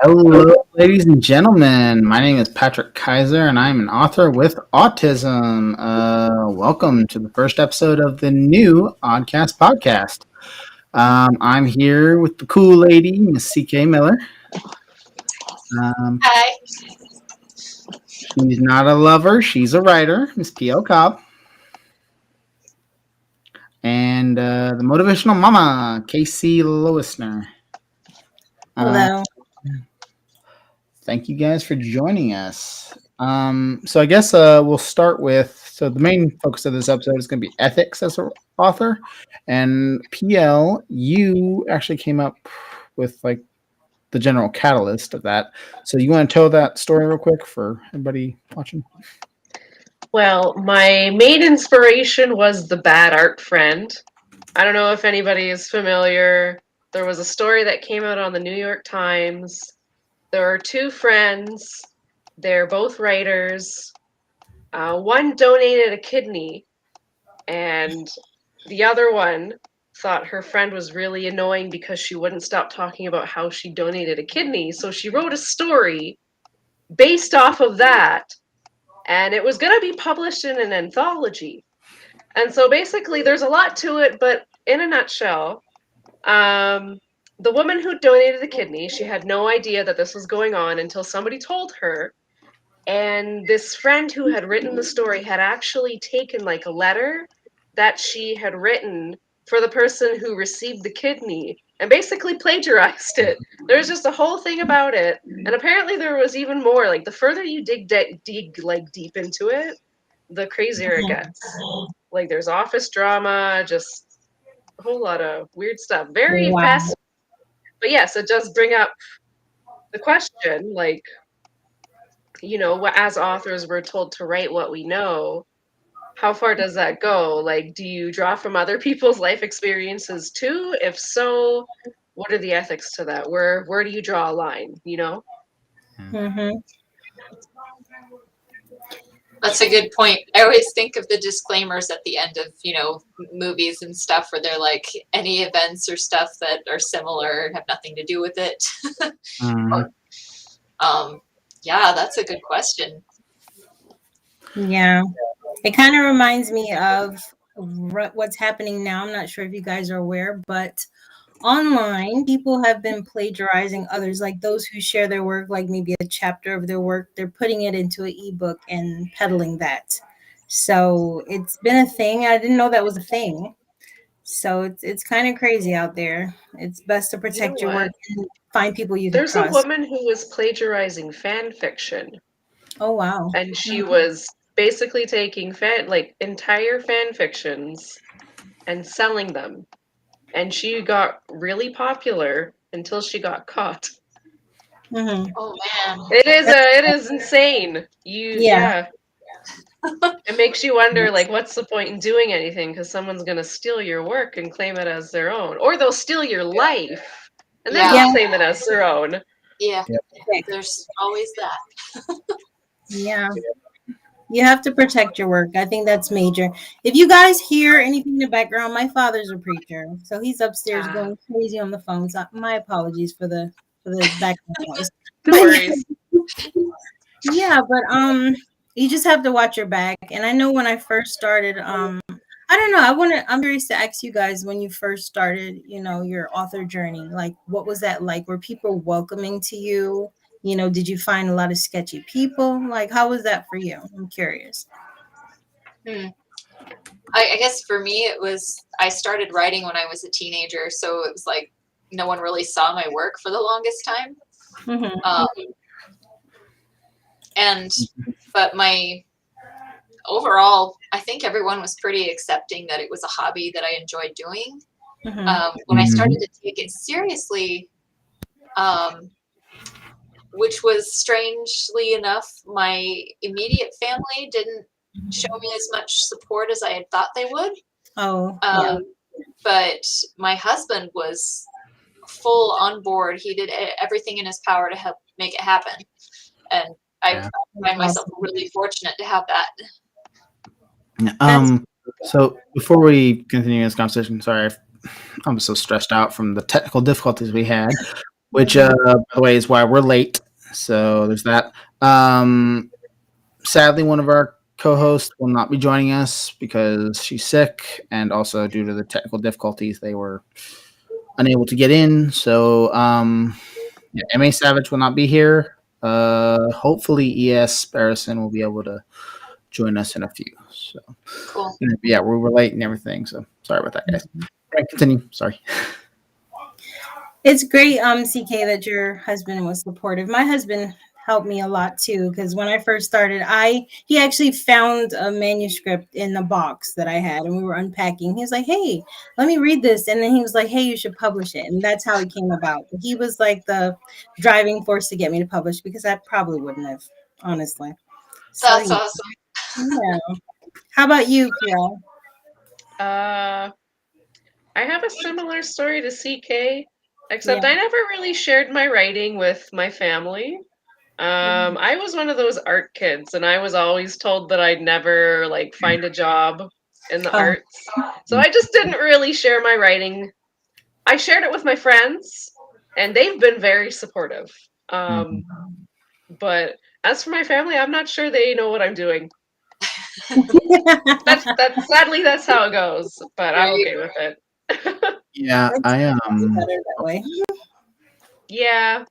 Hello, ladies and gentlemen. My name is Patrick Kaiser, and I'm an author with autism. Welcome to the first episode of the new OddCast PodCast. I'm here with the cool lady, Miss C.K. Miller. Um, Hi. she's not a lover; she's a writer, Miss P.L. Cobb. And the motivational mama, Casey Loesener. Hello. Thank you guys for joining us. So I guess we'll start with, so the main focus of this episode is going to be ethics as an author. And PL, you actually came up with like the general catalyst of that. So you want to tell that story real quick for everybody watching? Well, my main inspiration was the bad art friend. I don't know if anybody is familiar. There was a story that came out on the New York Times. There are two friends. They're both writers. One donated a kidney, and the other one thought her friend was really annoying because she wouldn't stop talking about how she donated a kidney. So she wrote a story based off of that, and it was going to be published in an anthology. And so basically, there's a lot to it, but in a nutshell, the woman who donated the kidney, she had no idea that this was going on until somebody told her. And this friend who had written the story had actually taken like a letter that she had written for the person who received the kidney and basically plagiarized it. There's just a whole thing about it. And apparently there was even more. Like the further you dig like deep into it, the crazier it gets. Like there's office drama, just a whole lot of weird stuff. Very fast. But yes, it does bring up the question, like, you know, as authors, we're told to write what we know. How far does that go? Like, do you draw from other people's life experiences too? If so, what are the ethics to that? Where do you draw a line, you know? Mm-hmm. That's a good point. I always think of the disclaimers at the end of, movies and stuff where they're like, any events or stuff that are similar have nothing to do with it. Yeah, that's a good question. Yeah. It kind of reminds me of what's happening now. I'm not sure if you guys are aware, but online, people have been plagiarizing others, like those who share their work, like maybe a chapter of their work. They're putting it into an ebook and peddling that. So it's been a thing. I didn't know that was a thing. So it's kind of crazy out there. It's best to protect your work and find people you can trust. There's a woman who was plagiarizing fan fiction. Oh, wow. And she was basically taking entire fan fictions and selling them. And she got really popular until she got caught. Mm-hmm. Oh man, it is insane. Yeah. It makes you wonder, like, what's the point in doing anything? Because someone's gonna steal your work and claim it as their own, or they'll steal your life and then they'll claim it as their own. Yeah, there's always that. Yeah. You have to protect your work. I think that's major. If you guys hear anything in the background, my father's a preacher, so he's upstairs going crazy on the phone. So my apologies for the background noise. No worries. Yeah, but you just have to watch your back. And I know when I first started, I don't know. I'm curious to ask you guys when you first started, your author journey. Like, what was that like? Were people welcoming to you? Did you find a lot of sketchy people? Like, how was that for you? I'm curious. I guess for me, I started writing when I was a teenager. So it was like no one really saw my work for the longest time. Mm-hmm. But my overall, I think everyone was pretty accepting that it was a hobby that I enjoyed doing. When I started to take it seriously, which was strangely enough, my immediate family didn't show me as much support as I had thought they would. But my husband was full on board. He did everything in his power to help make it happen. And I find myself really fortunate to have that. So before we continue this conversation, sorry, I'm so stressed out from the technical difficulties we had. which, by the way, is why we're late. So there's that. Sadly, one of our co-hosts will not be joining us because she's sick, and also due to the technical difficulties, they were unable to get in. So, MA Savage will not be here. Hopefully, ES Barrison will be able to join us in a few. So, Cool. yeah, we were late and everything. So, sorry about that, guys. Right, continue. Sorry. It's great, CK, that your husband was supportive. My husband helped me a lot too, because when I first started, he actually found a manuscript in the box that I had, and we were unpacking. He was like, "Hey, let me read this," and then he was like, "Hey, you should publish it," and that's how it came about. He was like the driving force to get me to publish, because I probably wouldn't have, honestly. That's awesome. Yeah. How about you, Pierre? I have a similar story to CK, except I never really shared my writing with my family. I was one of those art kids, and I was always told that I'd never find a job in the arts. So I just didn't really share my writing. I shared it with my friends, and they've been very supportive. But as for my family, I'm not sure they know what I'm doing. That's sadly that's how it goes, but I'm okay with it. Yeah, I better that way. Yeah.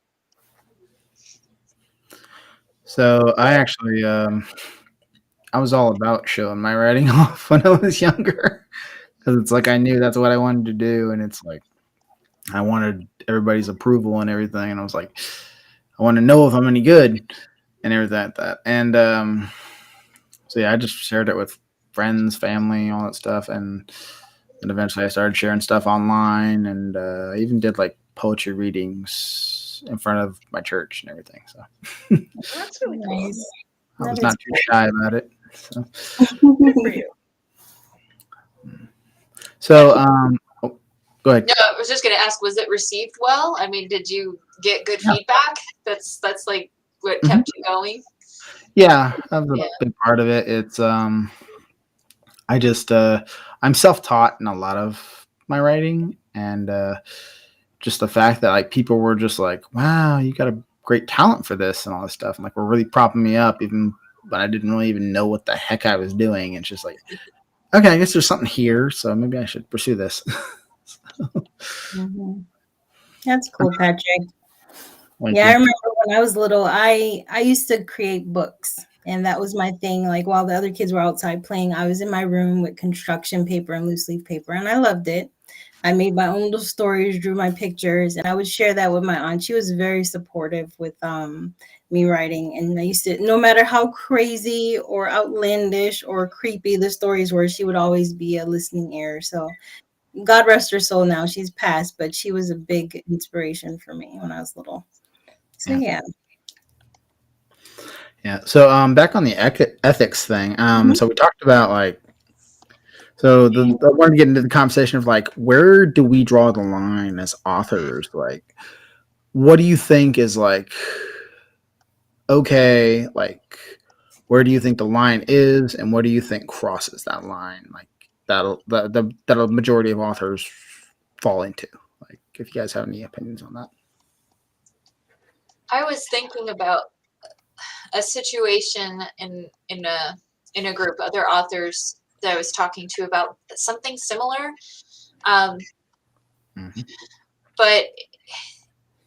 So I actually I was all about showing my writing off when I was younger, because it's like I knew that's what I wanted to do, and it's like I wanted everybody's approval and everything, and I was like, I want to know if I'm any good and everything like that. And so yeah, I just shared it with friends, family, all that stuff, and eventually I started sharing stuff online, and I even did like poetry readings in front of my church and everything. So That's really nice. I was not too shy about it. So. Good for you. So, go ahead. No, I was just going to ask, was it received well? I mean, did you get good feedback? That's like what kept you going? Yeah, that was a big part of it. It's I just I'm self-taught in a lot of my writing, and just the fact that like people were just like, "Wow, you got a great talent for this," and all this stuff, and like were really propping me up, even when I didn't really even know what the heck I was doing. It's just like, okay, I guess there's something here, so maybe I should pursue this. That's cool, Patrick. Thank I you. remember when I was little, I used to create books, and that was my thing. Like while the other kids were outside playing, I was in my room with construction paper and loose leaf paper, and I loved it. I made my own little stories, drew my pictures, and I would share that with my aunt. She was very supportive with me writing, and I used to, no matter how crazy or outlandish or creepy the stories were, she would always be a listening ear. So God rest her soul now. She's passed, but she was a big inspiration for me when I was little. So yeah. So back on the ethics thing. So we talked about like, so I wanted to get into the conversation of like, where do we draw the line as authors? Like, what do you think is like, okay, like, where do you think the line is, and what do you think crosses that line? Like that a majority of authors fall into. Like, if you guys have any opinions on that. I was thinking about a situation in a group, other authors that I was talking to about something similar. But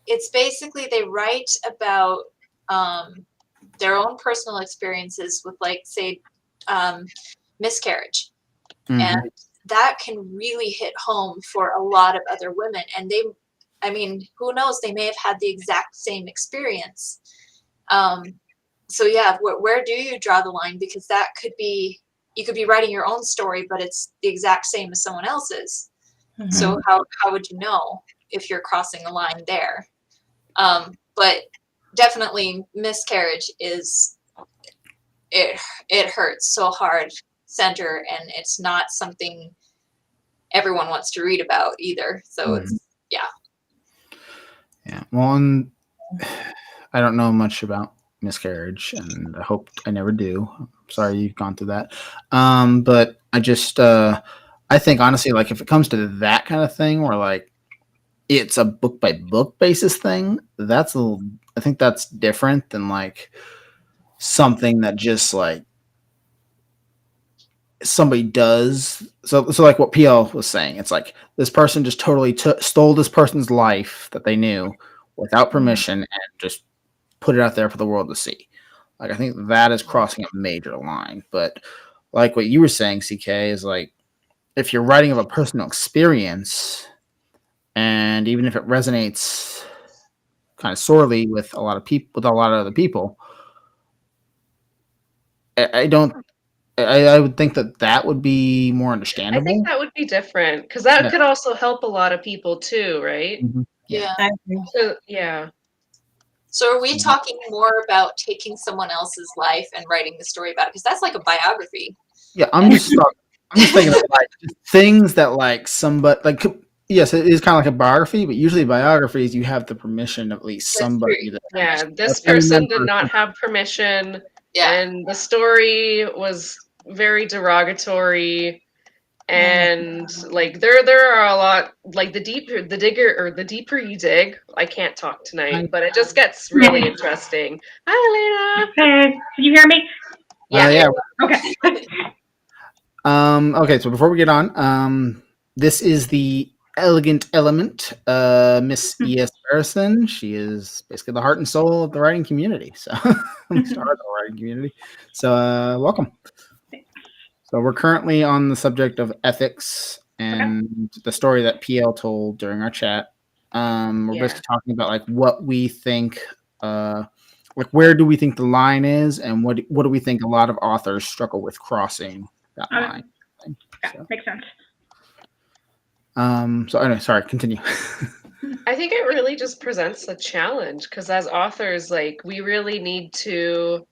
it's basically they write about their own personal experiences with, like, say, miscarriage. And that can really hit home for a lot of other women. And they, I mean, who knows, they may have had the exact same experience. So yeah, where do you draw the line? Because that could be, you could be writing your own story, but it's the exact same as someone else's. So how would you know if you're crossing a line there? But definitely miscarriage is, it hurts so hard, center, and it's not something everyone wants to read about either. So it's, yeah. Well, and I don't know much about miscarriage, and I hope I never do. I'm sorry you've gone through that. But I just I think honestly, like if it comes to that kind of thing, where like it's a book by book basis thing, I think that's different than like something that just like somebody does. So like what PL was saying, it's like this person just totally stole this person's life that they knew without permission and just put it out there for the world to see. Like, I think that is crossing a major line. But like what you were saying, CK, is like if you're writing of a personal experience, and even if it resonates kind of sorely with a lot of people, with a lot of other people, I don't. I would think that would be more understandable. I think that would be different because that could also help a lot of people too, right? Mm-hmm. Yeah. So, yeah. So are we talking more about taking someone else's life and writing the story about it? Because that's like a biography. Yeah, I'm just thinking of like things that like somebody like. Yes, it is kind of like a biography, but usually biographies you have the permission of at least somebody. This person did not have permission, and the story was very derogatory, and like there are a lot like the deeper you dig. I can't talk tonight, but it just gets really interesting. Hi, Elena. Hey, can you hear me? Yeah. Okay. Okay, so before we get on, this is the Elegant Element, Miss E.S. Barrison. She is basically the heart and soul of the writing community. So, welcome. So, we're currently on the subject of ethics and the story that PL told during our chat. We're basically talking about like what we think, like where do we think the line is, and what do we think a lot of authors struggle with crossing that line. So. Makes sense. So anyway, sorry, continue. I think it really just presents a challenge because as authors, like we really need to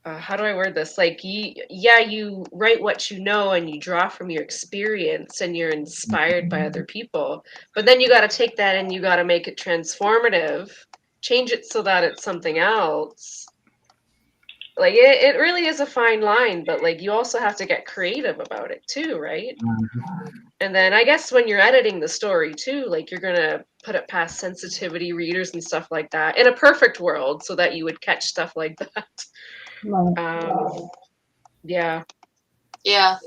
how do I word this? Like, you write what you know and you draw from your experience and you're inspired by other people, but then you got to take that and you got to make it transformative, change it so that it's something else. Like it really is a fine line, but like you also have to get creative about it too, right? Mm-hmm. And then I guess when you're editing the story too, like you're gonna put it past sensitivity readers and stuff like that in a perfect world, so that you would catch stuff like that. Yeah. There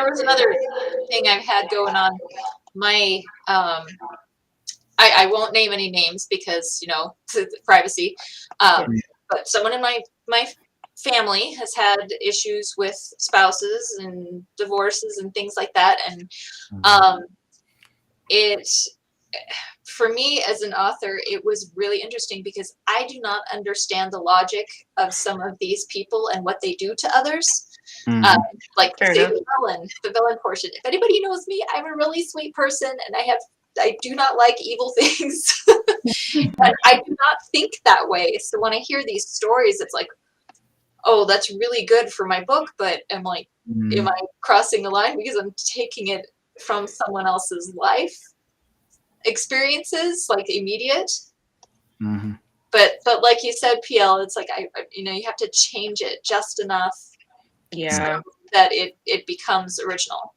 was another thing I've had going on. My I won't name any names because privacy. But someone in my family has had issues with spouses and divorces and things like that, and for me as an author, it was really interesting because I do not understand the logic of some of these people and what they do to others. Like the villain portion. If anybody knows me, I'm a really sweet person and I do not like evil things. But I do not think that way. So when I hear these stories, it's like, oh, that's really good for my book, but I'm like, am I crossing the line because I'm taking it from someone else's life experiences, like immediate? But like you said, PL, it's like you have to change it just enough so that it becomes original.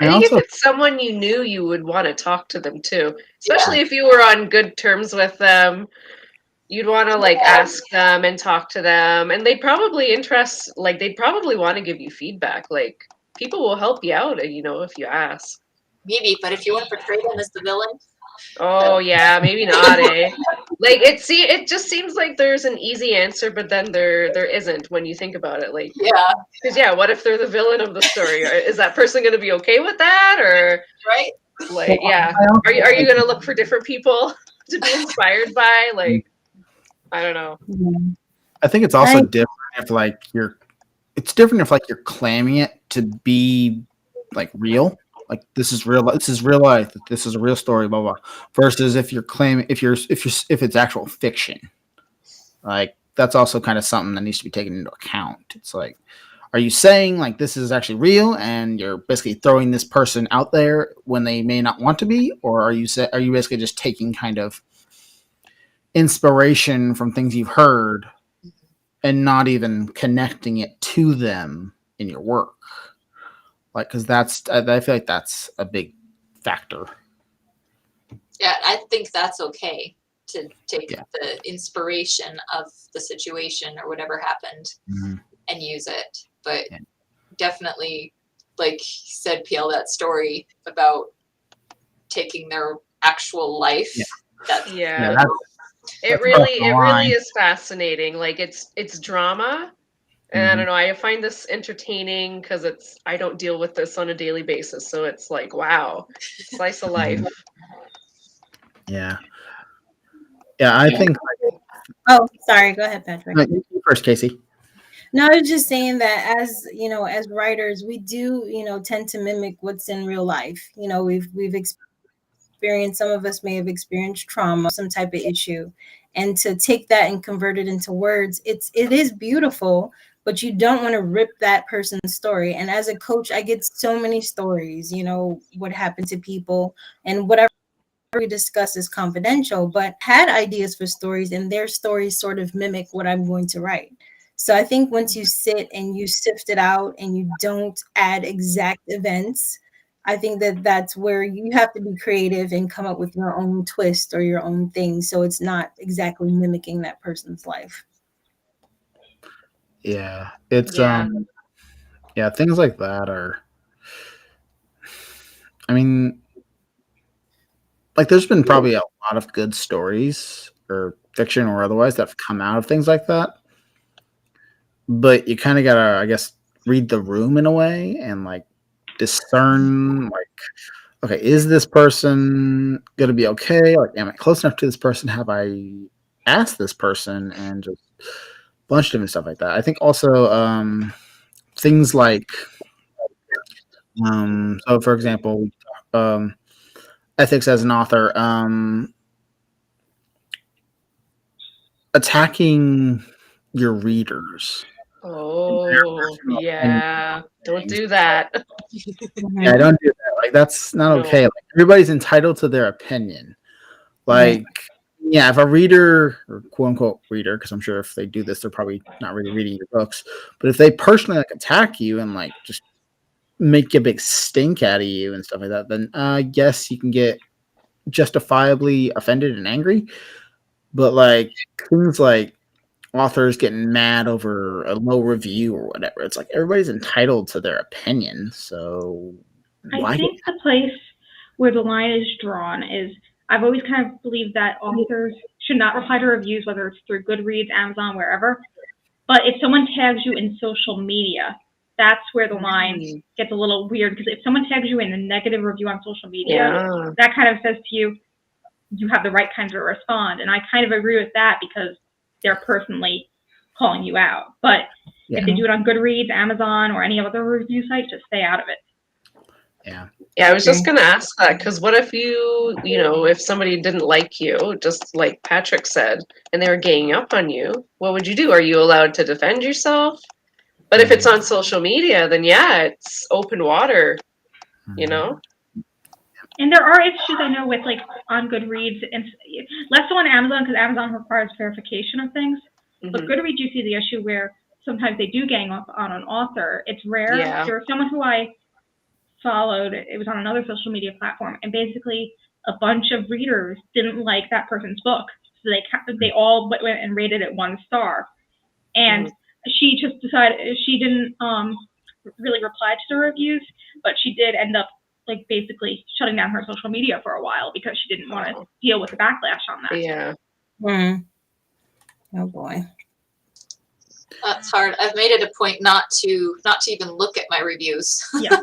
I think if it's someone you knew, you would want to talk to them too, especially if you were on good terms with them. You'd want to like ask them and talk to them, and they'd probably want to give you feedback. Like people will help you out, if you ask. Maybe, but if you want to portray them as the villain. Oh yeah, maybe not, eh? Like it just seems like there's an easy answer, but then there isn't when you think about it. Like because what if they're the villain of the story? Is that person going to be okay with that, or right? Like are you going to look for different people to be inspired by? Like I don't know. I think it's also different if you're claiming it to be like real. Like this is real life. This is a real story. Blah blah. Versus if you're claiming if it's actual fiction, like that's also kind of something that needs to be taken into account. It's like, are you saying like this is actually real and you're basically throwing this person out there when they may not want to be, or are you basically just taking kind of inspiration from things you've heard and not even connecting it to them in your work? Like, because I feel like that's a big factor. Yeah, I think that's okay to take Yeah. the inspiration of the situation or whatever happened and use it. But definitely, like you said, PL, that story about taking their actual life. Yeah. It that's really is fascinating. Like it's drama. And I don't know, I find this entertaining because I don't deal with this on a daily basis. So it's like, wow, slice of life. Yeah. Yeah, I think. Oh, sorry. Go ahead, Patrick. No, you first, Casey. No, I was just saying that as as writers, we do tend to mimic what's in real life. We've experienced. Some of us may have experienced trauma, some type of issue, and to take that and convert it into words, it is beautiful. But you don't want to rip that person's story. And as a coach, I get so many stories. What happened to people, and whatever we discuss is confidential, but had ideas for stories, and their stories sort of mimic what I'm going to write. So I think once you sit and you sift it out and you don't add exact events, I think that that's where you have to be creative and come up with your own twist or your own thing. So it's not exactly mimicking that person's life. Yeah, it's things like that are. I mean, like there's been probably a lot of good stories or fiction or otherwise that have come out of things like that. But you kind of gotta, I guess, read the room in a way and like discern, like, okay, is this person gonna be okay? Like, am I close enough to this person? Have I asked this person? And just a bunch of different stuff like that. I think also things like, so for example, ethics as an author, attacking your readers. Oh, yeah. Don't do that. Yeah, don't do that. Like that's not okay. Like everybody's entitled to their opinion. Like, yeah, if a reader or quote unquote reader, because I'm sure if they do this, they're probably not really reading your books. But if they personally like attack you and like just make a big stink out of you and stuff like that, then yes, you can get justifiably offended and angry. But like things like authors getting mad over a low review or whatever, it's like everybody's entitled to their opinion. So I think the place where the line is drawn is I've always kind of believed that authors should not reply to reviews, whether it's through Goodreads, Amazon, wherever. But if someone tags you in social media, that's where the line gets a little weird, because if someone tags you in a negative review on social media, that kind of says to you, you have the right kind to respond. And I kind of agree with that because they're personally calling you out. But if they do it on Goodreads, Amazon, or any other review site, just stay out of it. Yeah, I was just going to ask that, because what if if somebody didn't like you, just like Patrick said, and they were ganging up on you, what would you do? Are you allowed to defend yourself? But if it's on social media, then yeah, it's open water, And there are issues I know with like on Goodreads, and less so on Amazon because Amazon requires verification of things. But Goodreads, you see the issue where sometimes they do gang up on an author. It's rare. Yeah. There was someone who I followed. It was on another social media platform, and basically a bunch of readers didn't like that person's book, so they all went and rated it 1 star. And she just decided she didn't really reply to the reviews, but she did end up like basically shutting down her social media for a while because she didn't want to deal with the backlash on that. Yeah. Oh boy. That's hard. I've made it a point not to even look at my reviews. Yeah.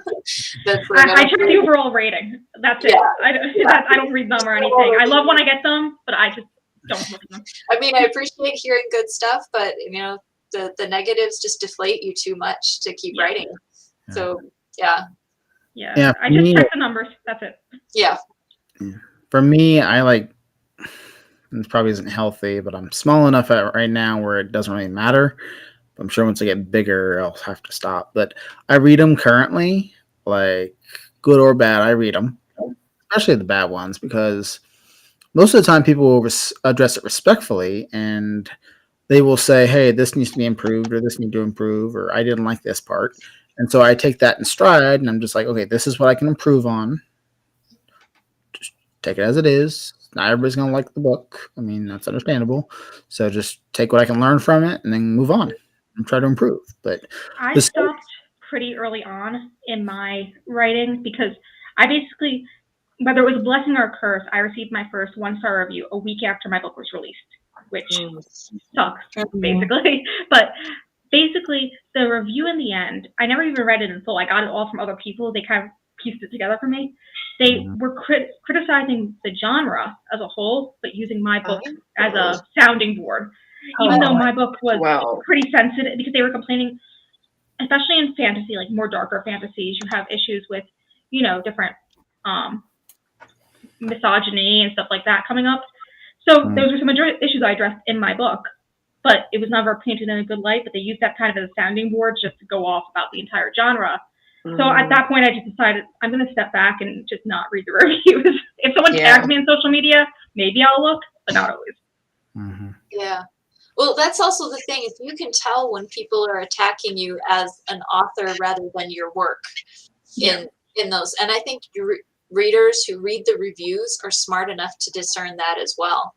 I check the overall rating. That's it. Yeah. I don't read them or anything. I love when I get them, but I just don't look at them. I mean, I appreciate hearing good stuff, but the negatives just deflate you too much to keep writing. So yeah. I just check the numbers. That's it. Yeah. For me, I like. This probably isn't healthy, but I'm small enough right now where it doesn't really matter. I'm sure once I get bigger, I'll have to stop. But I read them currently, like good or bad. I read them, especially the bad ones, because most of the time people will address it respectfully, and they will say, "Hey, this needs to be improved," or "This needs to improve," or "I didn't like this part." And so I take that in stride, and I'm just like, "Okay, this is what I can improve on." take it as it is. Not everybody's gonna like the book. I mean, that's understandable. So just take what I can learn from it and then move on and try to improve. But I this, stopped pretty early on in my writing because I basically, whether it was a blessing or a curse, I received my first 1-star review a week after my book was released, which sucks, basically. But basically, the review in the end, I never even read it in full. I got it all from other people. They kind of pieced it together for me. They were criticizing the genre as a whole, but using my book as a sounding board. Even though my book was pretty sensitive, because they were complaining, especially in fantasy, like more darker fantasies, you have issues with, you know, different misogyny and stuff like that coming up. So those were some issues I addressed in my book, but it was never painted in a good light. But they used that kind of as a sounding board just to go off about the entire genre. So at that point, I just decided I'm going to step back and just not read the reviews. If someone tags me in social media, maybe I'll look, but not always. Yeah. Well, that's also the thing, is you can tell when people are attacking you as an author rather than your work in those. And I think readers who read the reviews are smart enough to discern that as well.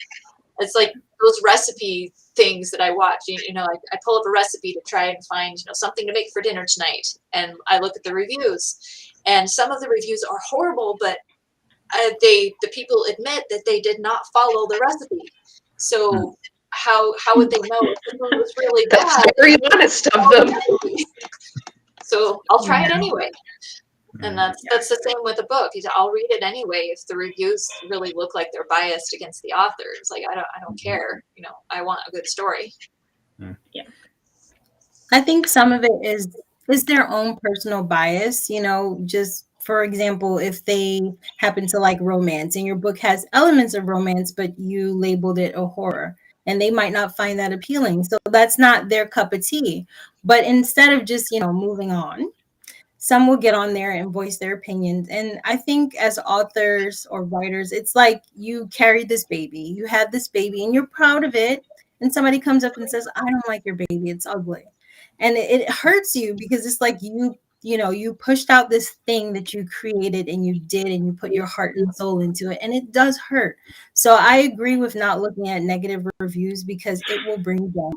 It's like those recipe things that I watch. You know, I pull up a recipe to try and find, you know, something to make for dinner tonight, and I look at the reviews, and some of the reviews are horrible, but the people admit that they did not follow the recipe. So how would they know if it was really bad? That's very honest of them. So I'll try it anyway. And that's the same with a book. I'll read it anyway if the reviews really look like they're biased against the author. It's like I don't care. You know, I want a good story. Yeah. I think some of it is their own personal bias, you know, just for example, if they happen to like romance and your book has elements of romance, but you labeled it a horror, and they might not find that appealing. So that's not their cup of tea. But instead of just, you know, moving on, some will get on there and voice their opinions. And I think as authors or writers, it's like you carried this baby, you had this baby and you're proud of it. And somebody comes up and says, I don't like your baby, it's ugly. And it hurts you because it's like you know, you pushed out this thing that you created and you did, and you put your heart and soul into it. And it does hurt. So I agree with not looking at negative reviews because it will bring you down.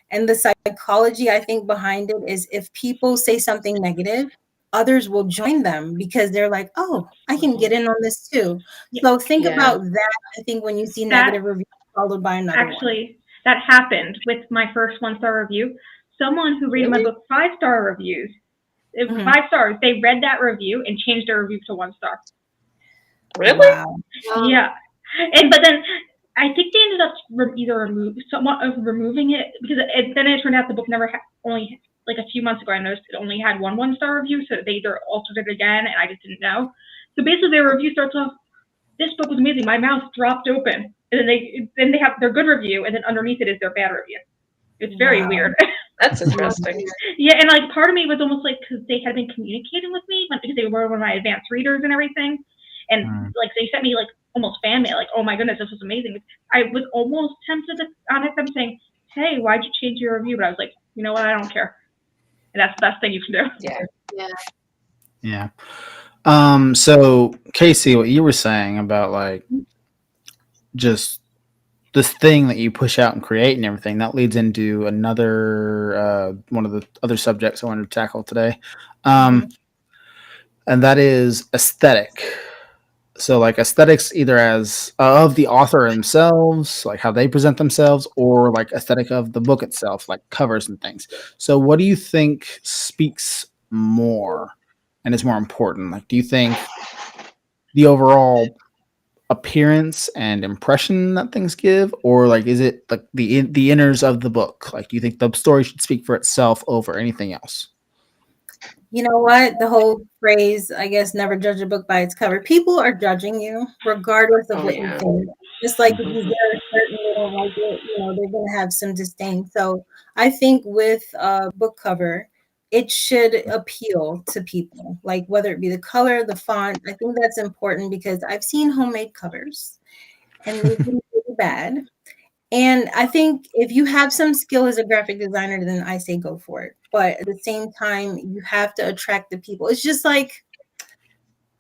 And the psychology I think behind it is if people say something negative, others will join them because they're like, oh, I can get in on this too. So think about that. I think when you see negative reviews followed by another one. That happened with my first 1-star review. Someone who rated my book 5-star reviews, it was 5 stars. They read that review and changed their review to 1 star. Really? Wow. Yeah. But then I think they ended up removing it because then it turned out the book never only like a few months ago, I noticed it only had 1-star review, so they either altered it again, and I just didn't know. So basically, their review starts off, "This book was amazing. My mouth dropped open," and then they have their good review, and then underneath it is their bad review. It's very weird. That's interesting. Yeah, and like part of me was almost like because they had been communicating with me because they were one of my advanced readers and everything, and like they sent me like almost fan mail, like, "Oh my goodness, this was amazing." I was almost tempted to honest them saying, "Hey, why'd you change your review?" But I was like, you know what? I don't care. And that's the best thing you can do. Yeah. So Casey, what you were saying about like just this thing that you push out and create and everything, that leads into another one of the other subjects I wanted to tackle today. And that is aesthetic. So like aesthetics either as of the author themselves, like how they present themselves, or like aesthetic of the book itself, like covers and things. So what do you think speaks more and is more important? Like, do you think the overall appearance and impression that things give, or like is it like the inners of the book? Like, do you think the story should speak for itself over anything else? You know what? The whole phrase, I guess, never judge a book by its cover. People are judging you regardless of what you think. Just like if you get a certain they don't like it, you know, they're going to have some disdain. So I think with a book cover, it should appeal to people, like whether it be the color, the font. I think that's important because I've seen homemade covers and they've been really bad. And I think if you have some skill as a graphic designer, then I say go for it. But at the same time, you have to attract the people. It's just like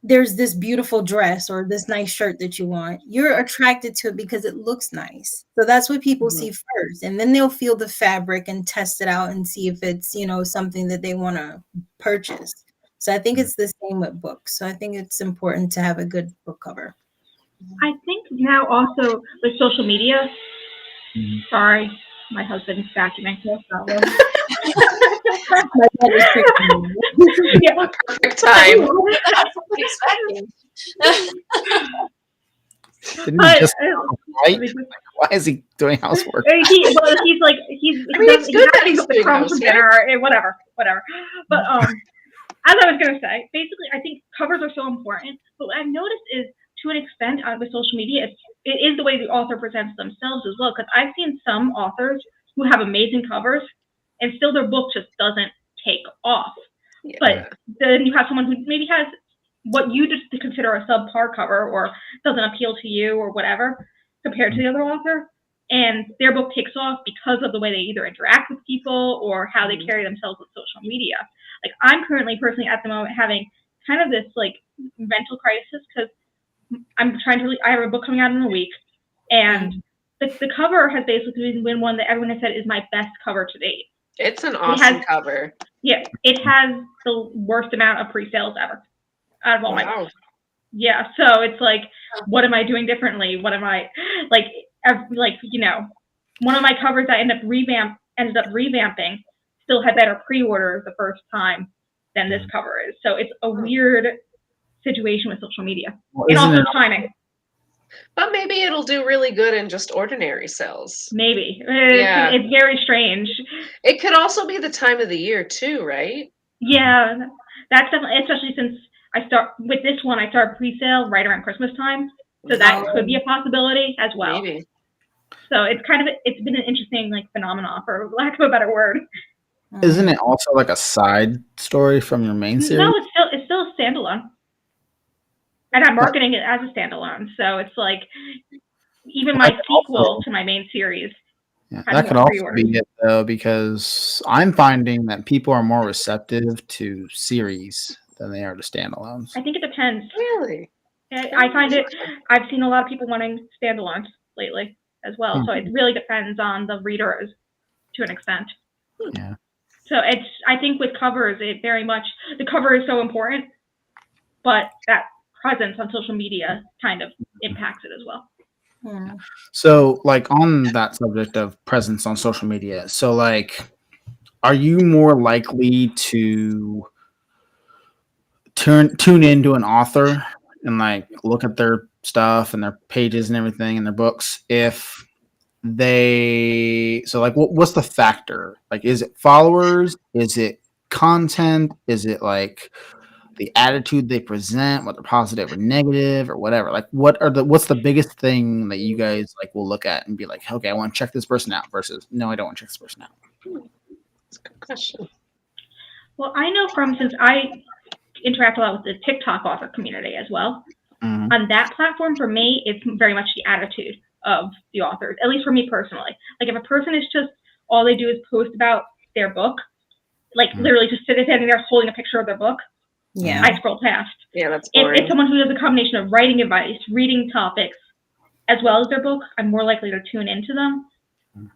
there's this beautiful dress or this nice shirt that you want, you're attracted to it because it looks nice. So that's what people Mhm. see first. And then they'll feel the fabric and test it out and see if it's, something that they want to purchase. So I think it's the same with books. So I think it's important to have a good book cover. I think now also with social media. Sorry, my husband's vacuuming. No problem. My dad is tricking me. Yeah. Perfect time. Didn't he just right? Why is he doing housework? He's like I mean, it's good that he's doing crumbs from housework. dinner and whatever. But as I was gonna say, basically, I think covers are so important. But what I've noticed is, to an extent, with social media, it is the way the author presents themselves as well. Because I've seen some authors who have amazing covers, and still their book just doesn't take off. Yeah. But then you have someone who maybe has what you just consider a subpar cover or doesn't appeal to you or whatever compared to the other author, and their book takes off because of the way they either interact with people or how they carry themselves with social media. Like, I'm currently personally at the moment having kind of this like mental crisis because I'm trying to I have a book coming out in a week, and the cover has basically been one that everyone has said is my best cover to date. It's an awesome cover. Yeah, it has the worst amount of pre-sales ever out of all my books. Yeah, so it's like, what am I doing differently? What am I like? One of my covers I ended up revamping still had better pre-orders the first time than this cover is. So it's a weird situation with social media, and also timing. But maybe it'll do really good in just ordinary sales. Maybe. It's very strange. It could also be the time of the year too, right? Yeah, that's definitely, especially since I start pre-sale right around Christmas time, so that could be a possibility as well. Maybe. So it's been an interesting phenomenon, for lack of a better word. Isn't it also like a side story from your main series? No, it's still a standalone. And I'm marketing it as a standalone, so it's like even my sequel to my main series. Yeah, that could also be it though, because I'm finding that people are more receptive to series than they are to standalones. I think it depends. Really? I find I've seen a lot of people wanting standalones lately as well, so it really depends on the readers to an extent. Yeah. So I think with covers, the cover is so important, but that presence on social media kind of impacts it as well. Yeah. So, on that subject of presence on social media, so are you more likely to tune into an author and look at their stuff and their pages and everything and their books if what's the factor? Is it followers? Is it content? Is it the attitude they present, whether positive or negative or whatever? What's the biggest thing that you guys will look at and be like, okay, I want to check this person out versus no, I don't want to check this person out? That's a good question. Well, I know since I interact a lot with the TikTok author community as well. Mm-hmm. On that platform, for me, it's very much the attitude of the authors, at least for me personally. If a person is just, all they do is post about their book, literally just standing there holding a picture of their book, I scroll past. Yeah, that's boring. If someone who does a combination of writing advice, reading topics, as well as their book, I'm more likely to tune into them.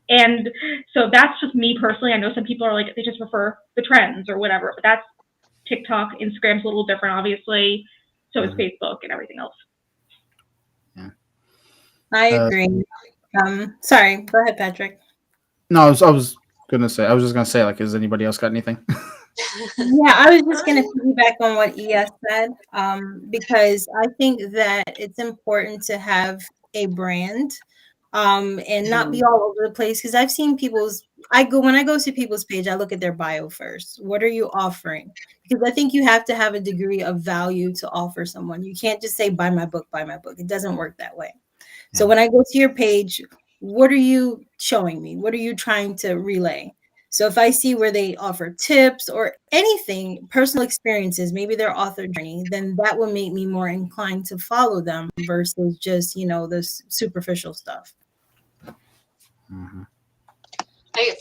And so that's just me personally. I know some people are they just prefer the trends or whatever, but that's TikTok. Instagram's a little different, obviously. So is Facebook and everything else. Yeah. I agree. Sorry, go ahead, Patrick. No, I was just gonna say, has anybody else got anything? Yeah, I was just going to piggyback on what ES said, because I think that it's important to have a brand, and not be all over the place. Because I've seen when I go to people's page, I look at their bio first. What are you offering? Because I think you have to have a degree of value to offer someone. You can't just say, buy my book, buy my book. It doesn't work that way. Yeah. So when I go to your page, what are you showing me? What are you trying to relay? So if I see where they offer tips or anything, personal experiences, maybe their author journey, then that will make me more inclined to follow them versus just, this superficial stuff. Mm-hmm.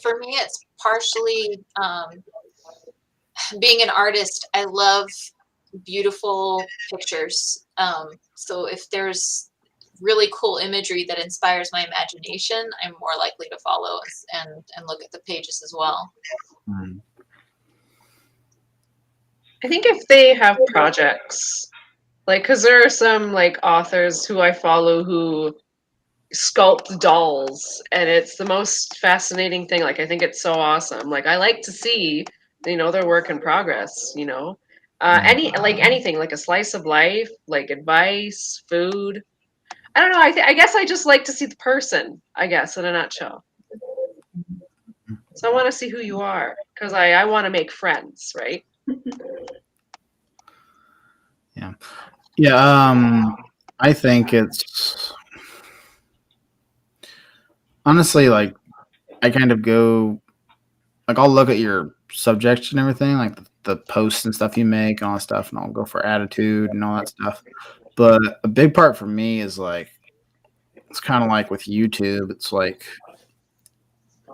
For me, it's partially being an artist. I love beautiful pictures. So if there's really cool imagery that inspires my imagination, I'm more likely to follow and look at the pages as well. I think if they have projects, like, because there are some like authors who I follow who sculpt dolls, and it's the most fascinating thing. Like, I think it's so awesome. Like, I like to see, their work in progress. Anything like a slice of life, like advice, food. I don't know. I guess I just like to see the person. I guess in a nutshell. So I want to see who you are because I want to make friends, right? Yeah. I think it's honestly like I kind of go like I'll look at your subjects and everything, like the posts and stuff you make and all that stuff, and I'll go for attitude and all that stuff. But a big part for me is like it's kind of like with YouTube. It's like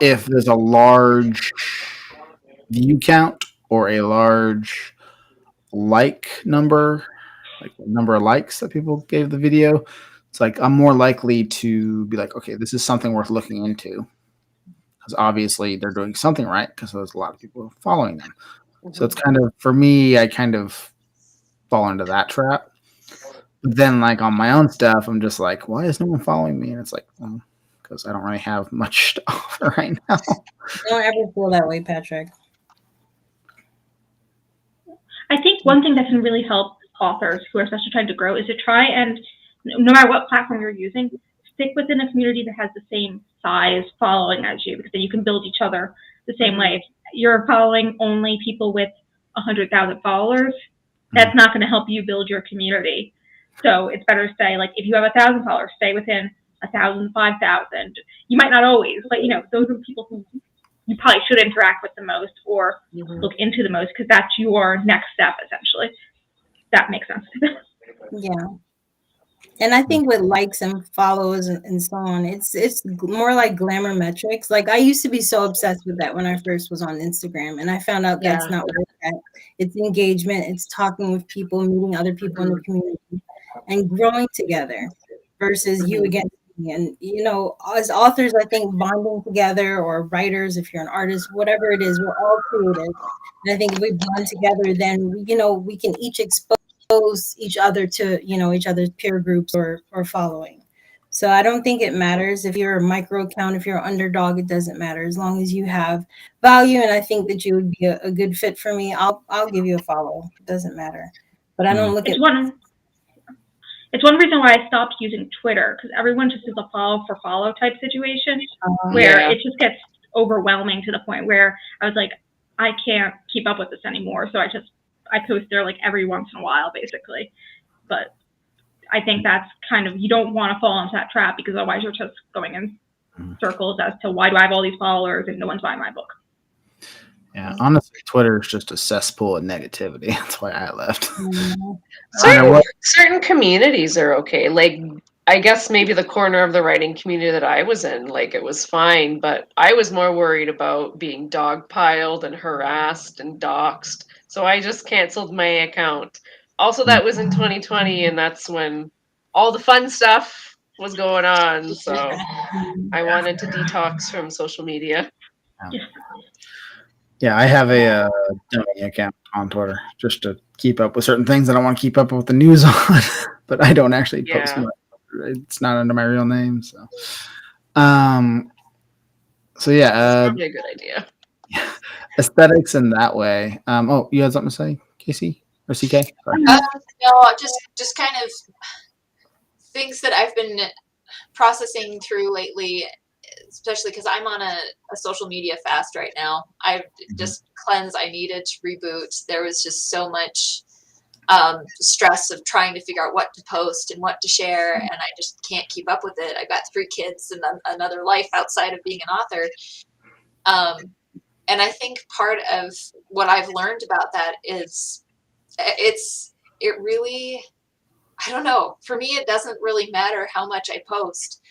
if there's a large view count or a large like number, like the number of likes that people gave the video, it's like I'm more likely to be like, okay, this is something worth looking into. Because obviously they're doing something right because there's a lot of people following them. Mm-hmm. So it's kind of, for me, I kind of fall into that trap. But then like on my own stuff, I'm just like, why is no one following me? And it's like, well, because I don't really have much to offer right now. Don't ever feel that way, Patrick. I think one thing that can really help authors who are especially trying to grow is to try and, no matter what platform you're using, stick within a community that has the same size following as you, because then you can build each other the same way. If you're following only people with 100,000 followers, that's not going to help you build your community. So it's better to say, like, if you have 1,000 followers, stay within 1,000, 5,000. You might not always, but, those are people who you probably should interact with the most or look into the most, because that's your next step, essentially. That makes sense. Yeah. And I think with likes and follows and so on, it's more like glamour metrics. Like I used to be so obsessed with that when I first was on Instagram, and I found out that's not what it's at. It's engagement. It's talking with people, meeting other people in the community, and growing together versus you against me. And as authors, I think bonding together, or writers, if you're an artist, whatever it is, we're all creative. And I think if we bond together, then we can each expose each other to each other's peer groups or following. So I don't think it matters if you're a micro account, if you're an underdog, it doesn't matter as long as you have value. And I think that you would be a good fit for me. I'll give you a follow. It doesn't matter. But I don't look It's one reason why I stopped using Twitter, because everyone just is a follow for follow type situation where it just gets overwhelming to the point where I was like, I can't keep up with this anymore. So I post there like every once in a while, basically. But I think that's kind of, you don't want to fall into that trap, because otherwise you're just going in circles as to why do I have all these followers and no one's buying my book. Yeah, honestly, Twitter is just a cesspool of negativity. That's why I left. Certain communities are okay. Like, I guess maybe the corner of the writing community that I was in, like, it was fine, but I was more worried about being dogpiled and harassed and doxxed. So I just canceled my account. Also, that was in 2020, and that's when all the fun stuff was going on. So I wanted to detox from social media. Yeah, I have a dummy account on Twitter just to keep up with certain things that I want to keep up with the news on, but I don't actually post much. It's not under my real name, so. So yeah, that's probably a good idea. Aesthetics in that way. Oh, you had something to say, Casey or CK? No, just kind of things that I've been processing through lately, especially because I'm on a social media fast right now. I've just cleansed. I needed to reboot. There was just so much stress of trying to figure out what to post and what to share, and I just can't keep up with it. I've got 3 kids and another life outside of being an author. And I think part of what I've learned about that is it really, I don't know, for me it doesn't really matter how much I post.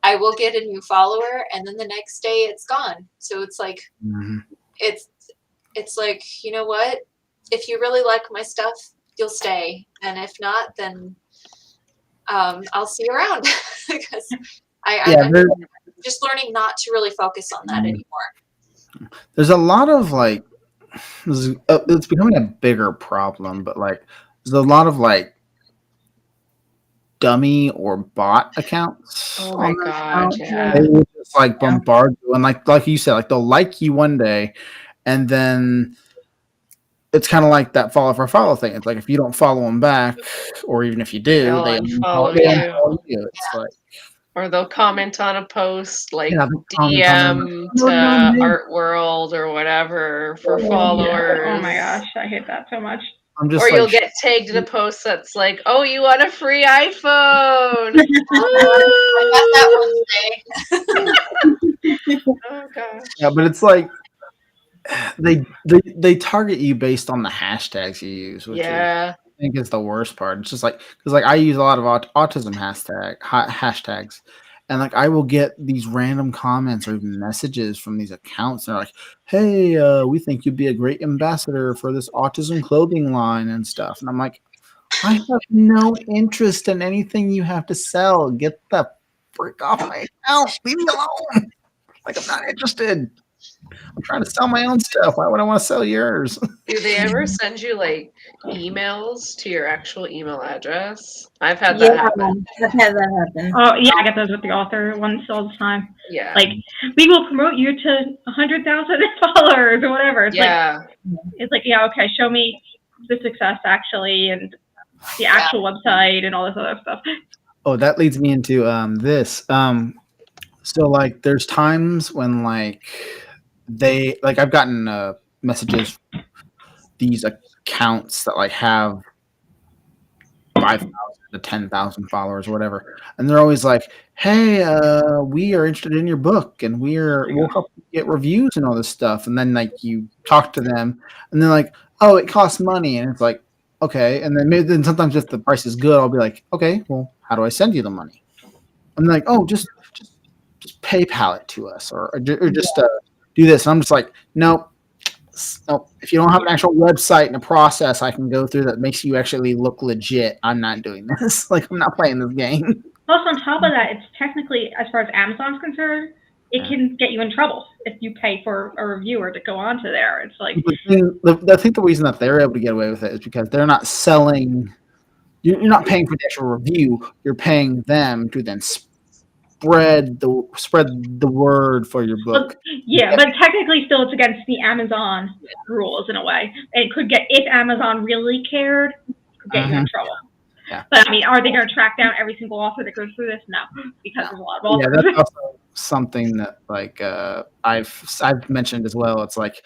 I will get a new follower and then the next day it's gone. So it's like it's like, you know what? If you really like my stuff, you'll stay, and if not, then I'll see you around. Because I'm just learning not to really focus on that anymore. There's a lot of like, it's becoming a bigger problem, but like, there's a lot of like dummy or bot accounts. Oh my god, yeah. They will just like bombard you, and like you said, like they'll like you one day, and then it's kind of like that follow for follow thing. It's like if you don't follow them back, or even if you do, They'll they unfollow unfollow you. It's like, or they'll comment on a post, like DM to Art World or whatever for followers. Oh my gosh, I hate that so much. I'm just or like, you'll get tagged in a post that's like, "Oh, you want a free iPhone?" I got that Wednesday. Oh gosh. yeah, but it's like they target you based on the hashtags you use, which I think is the worst part. It's just like, because like I use a lot of autism hashtags, and like I will get these random comments or even messages from these accounts, and they're like, "Hey, we think you'd be a great ambassador for this autism clothing line and stuff," and I'm like, I have no interest in anything you have to sell. Get the frick off my account. Leave me alone. Like, I'm not interested. I'm trying to sell my own stuff. Why would I want to sell yours? Do they ever send you like emails to your actual email address? I've had that happen. I've had that happen. Oh yeah, I get those with the author ones all the time. Yeah. Like, we will promote you to 100,000 followers or whatever. It's like, yeah, okay, show me the success actually and the actual website and all this other stuff. Oh, that leads me into this. So like there's times when like I've gotten messages from these accounts that like have 5,000 to 10,000 followers or whatever, and they're always like, "Hey, we are interested in your book, and we'll help you get reviews and all this stuff." And then like you talk to them, and they're like, "Oh, it costs money," and it's like, okay. And then sometimes if the price is good, I'll be like, "Okay, well, how do I send you the money?" And they're like, "Oh, just PayPal it to us, or just do this." And I'm just like, nope. If you don't have an actual website and a process I can go through that makes you actually look legit, I'm not doing this. Like, I'm not playing this game. Plus, on top of that, it's technically, as far as Amazon's concerned, it can get you in trouble if you pay for a reviewer to go onto there. It's like, I think the reason that they're able to get away with it is because they're not selling. You're not paying for the actual review. You're paying them to then spread the word for your book. Yeah, but technically still it's against the Amazon rules in a way. It could get, if Amazon really cared, it could get you in trouble. Yeah. But I mean, are they going to track down every single author that goes through this? No, because there's a lot of authors. Yeah, that's also something that like I've mentioned as well. It's like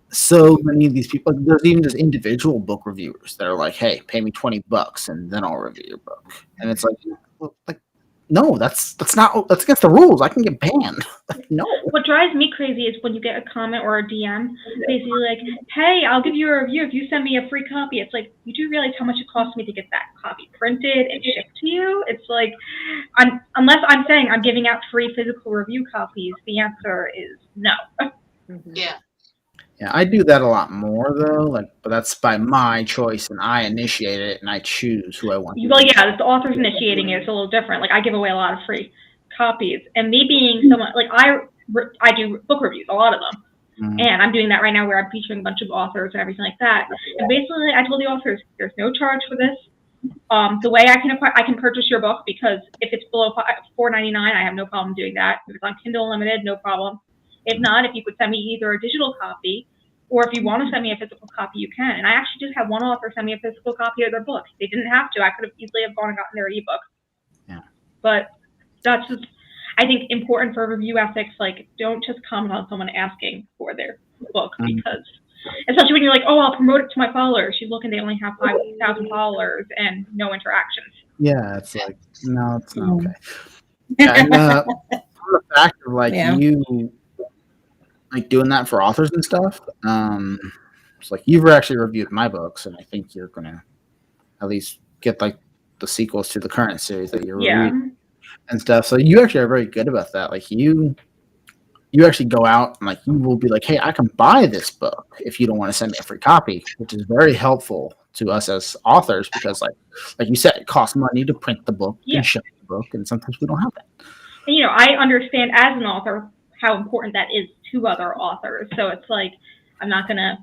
so many of these people, there's even just individual book reviewers that are like, "Hey, pay me $20 and then I'll review your book." And it's like no, that's against the rules. I can get banned. No. What drives me crazy is when you get a comment or a DM, basically like, "Hey, I'll give you a review if you send me a free copy." It's like, you do realize how much it costs me to get that copy printed and shipped to you? It's like, unless I'm saying I'm giving out free physical review copies, the answer is no. Yeah. Yeah, I do that a lot more though. But that's by my choice, and I initiate it, and I choose who I want. Well, yeah, the author's initiating it. It's a little different. Like, I give away a lot of free copies, and me being someone like I do book reviews, a lot of them, and I'm doing that right now where I'm featuring a bunch of authors and everything like that. And basically, I told the authors, there's no charge for this. The way I can purchase your book, because if it's below $4.99, I have no problem doing that. If it's on Kindle Unlimited, no problem. If not, if you could send me either a digital copy, or if you want to send me a physical copy, you can. And I actually just had one author send me a physical copy of their book. They didn't have to. I could have easily gone and gotten their ebook. Yeah. But that's just, I think, important for review ethics. Like, don't just comment on someone asking for their book, because, especially when you're like, "Oh, I'll promote it to my followers." You look and they only have 5,000 followers and no interactions. Yeah, it's like, no, it's not okay. And for the fact of like you like doing that for authors and stuff, it's like you've actually reviewed my books, and I think you're gonna at least get like the sequels to the current series that you're reviewing and stuff. So you actually are very good about that. Like you actually go out and like you will be like, "Hey, I can buy this book if you don't want to send me a free copy," which is very helpful to us as authors because, like you said, it costs money to print the book Yeah. and ship the book, and sometimes we don't have that. And, I understand as an author how important that is to other authors. So it's like, I'm not going to,